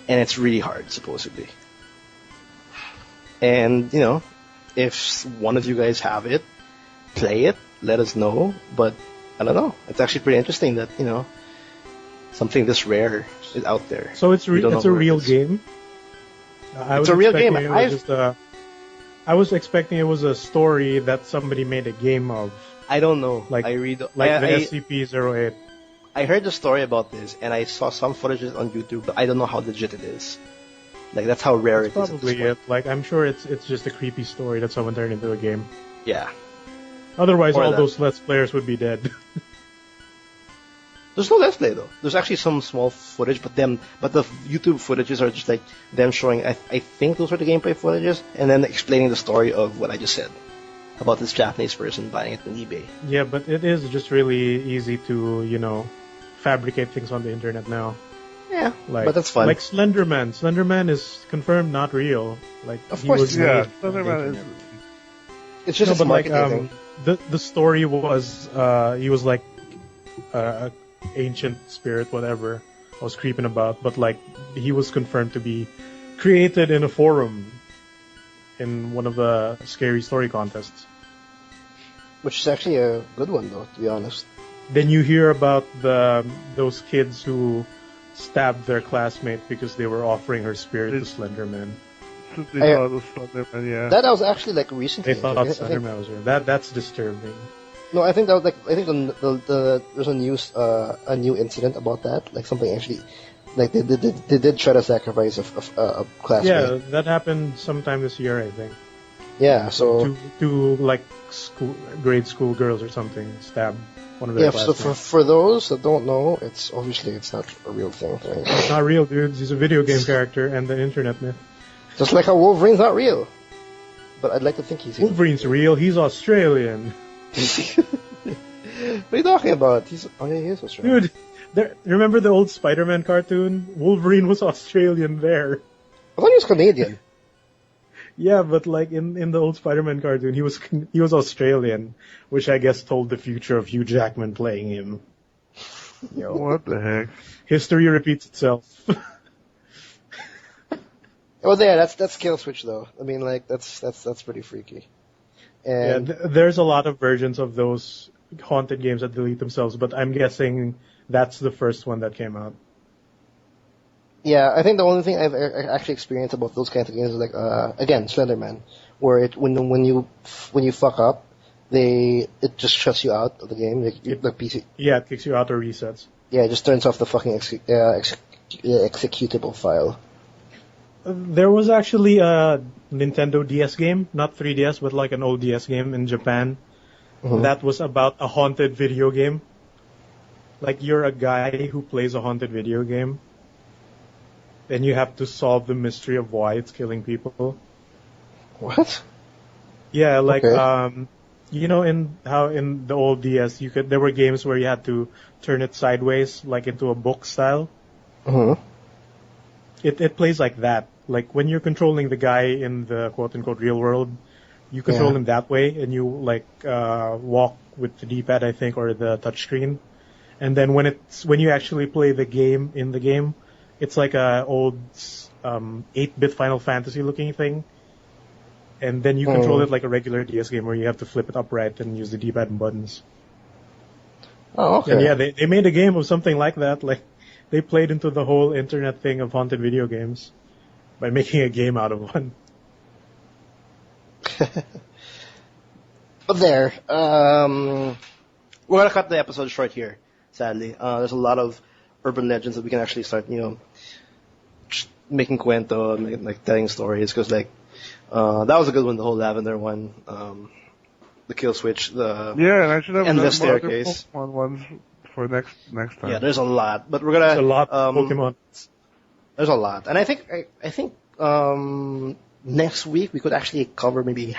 and it's really hard supposedly. And if one of you guys have it, play it, let us know. But I don't know. It's actually pretty interesting that something this rare is out there. So it's a real game. It's a real game. I was expecting it was a story that somebody made a game of. I don't know. The SCP-08. I heard the story about this, and I saw some footages on YouTube, but I don't know how legit it is. That's how rare it is. Probably it. I'm sure it's just a creepy story that someone turned into a game. Yeah. Otherwise, all those Let's Players would be dead. There's no Let's Play though. There's actually some small footage, but the YouTube footages are just them showing. I think those are the gameplay footages, and then explaining the story of what I just said about this Japanese person buying it on eBay. Yeah, but it is just really easy to, fabricate things on the internet now. Yeah, Like, but that's fun. Like Slenderman. Slenderman is confirmed not real. Like, Of he course was it's Yeah, made on the Slenderman is. internet. It's just No, its but like marketing thing. the story was he was like a ancient spirit, whatever I was creeping about, but like he was confirmed to be created in a forum in one of the scary story contests. Which is actually a good one, though, to be honest. Then you hear about those kids who stabbed their classmate because they were offering her spirit to Slenderman. They thought it was Slenderman, yeah. That was actually like recently. They thought I think, Slenderman was real. That's disturbing. no, I think that was like there's a new incident about that. Like something actually, like they did try to sacrifice a classmate. Yeah, that happened sometime this year, I think. Yeah. So Two like grade school girls or something stabbed one of their yeah. So classmates. for those that don't know, it's not a real thing. Right? It's not real, dudes. He's a video game character and the internet myth. Just like how Wolverine's not real, but I'd like to think he's real. Wolverine's real. He's Australian. What are you talking about? He is Australian. Dude, remember the old Spider-Man cartoon? Wolverine was Australian there. I thought he was Canadian. Yeah, but like in the old Spider-Man cartoon, he was Australian, which I guess told the future of Hugh Jackman playing him. Yo, what the heck? History repeats itself. Oh, yeah, that's Kill Switch though. I mean, like that's pretty freaky. And Yeah, there's a lot of versions of those haunted games that delete themselves, but I'm guessing that's the first one that came out. yeah, I think the only thing I've actually experienced about those kinds of games is like again Slenderman, where when you fuck up, it just shuts you out of the game. Like, the PC. Yeah, it kicks you out or resets. Yeah, it just turns off the fucking executable file. There was actually a Nintendo DS game, not 3DS, but like an old DS game in Japan. Mm-hmm. That was about a haunted video game. Like you're a guy who plays a haunted video game, and you have to solve the mystery of why it's killing people. What? Yeah, like Okay. in how in the old DS there were games where you had to turn it sideways, like into a book style. Mm-hmm. It plays like that. Like when you're controlling the guy in the quote unquote real world, you control Yeah. him that way, and you like walk with the D-pad, I think, or the touchscreen. And then when you actually play the game in the game, it's like a old 8-bit Final Fantasy looking thing. And then you control it like a regular DS game where you have to flip it upright and use the D-pad and buttons. Oh, okay. And yeah, they made a game of something like that. Like they played into the whole internet thing of haunted video games by making a game out of one. But there, we're gonna cut the episode short here. Sadly, there's a lot of urban legends that we can actually start, making cuento, like telling stories. Because that was a good one, the whole lavender one, the kill switch, the Yeah, and I should have endless done more other staircase. Pokemon ones for next time. Yeah, there's a lot, but we're gonna There's a lot of Pokemon. There's a lot, and I think next week we could actually cover maybe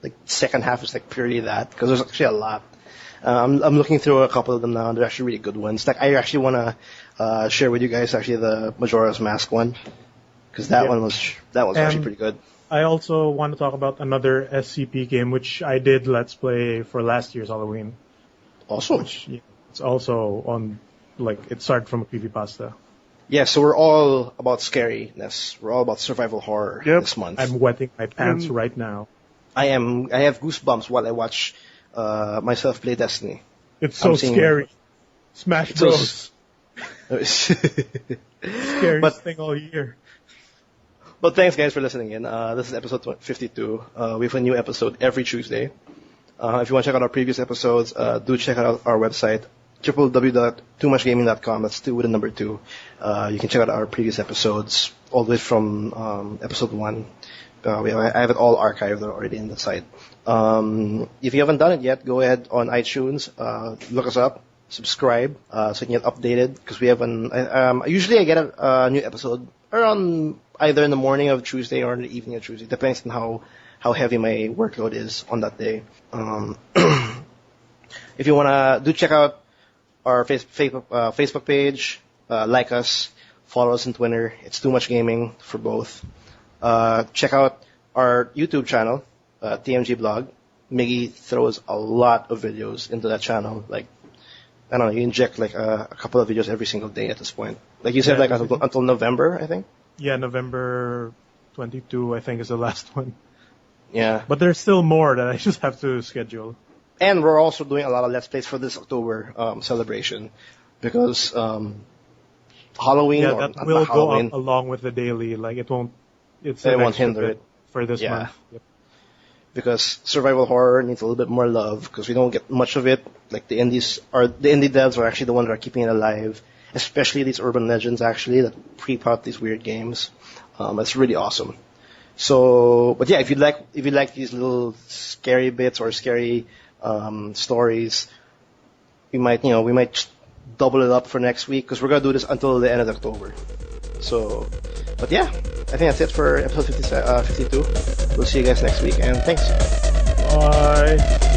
like second half is like purely that because there's actually a lot. I'm looking through a couple of them now, and they're actually really good ones. Like I actually want to share with you guys actually the Majora's Mask one because that one was actually pretty good. I also want to talk about another SCP game which I did Let's Play for last year's Halloween. Also, It's also on, like, it started from a creepypasta. yeah. So we're all about scariness. We're all about survival horror this month. I'm wetting my pants right now. I have goosebumps while I watch myself play Destiny. It's so scary. Smash Bros. Scariest thing all year. But thanks guys for listening in. This is episode 52. We have a new episode every Tuesday. If you want to check out our previous episodes, do check out our website, www.toomuchgaming.com. That's 2 with a number 2. You can check out our previous episodes all the way from episode 1. I have it all archived already in the site. If you haven't done it yet, go ahead on iTunes, look us up, subscribe, so you can get updated, because we have usually I get a new episode around either in the morning of Tuesday or in the evening of Tuesday, depends on how heavy my workload is on that day. If you wanna do check out our Facebook page, like us, follow us on Twitter. It's Too Much Gaming for both. Check out our YouTube channel, TMG Blog. Miggy throws a lot of videos into that channel. Like, I don't know, you inject like a couple of videos every single day at this point. Like you said, Yeah, like until November, I think. Yeah, November 22, I think, is the last one. Yeah. But there's still more that I just have to schedule. And we're also doing a lot of Let's Plays for this October celebration because Halloween Yeah, or that not will go Halloween, up along with the daily. Like, it won't it an won't extra hinder bit it. for this Yeah. month. Yep. Because survival horror needs a little bit more love because we don't get much of it. Like the indie devs are actually the ones that are keeping it alive, especially these urban legends actually that creep out these weird games. It's really awesome. So, but yeah, if you like these little scary bits or scary stories, we might double it up for next week because we're gonna do this until the end of October. So, but yeah, I think that's it for episode 52. We'll see you guys next week, and thanks. Bye.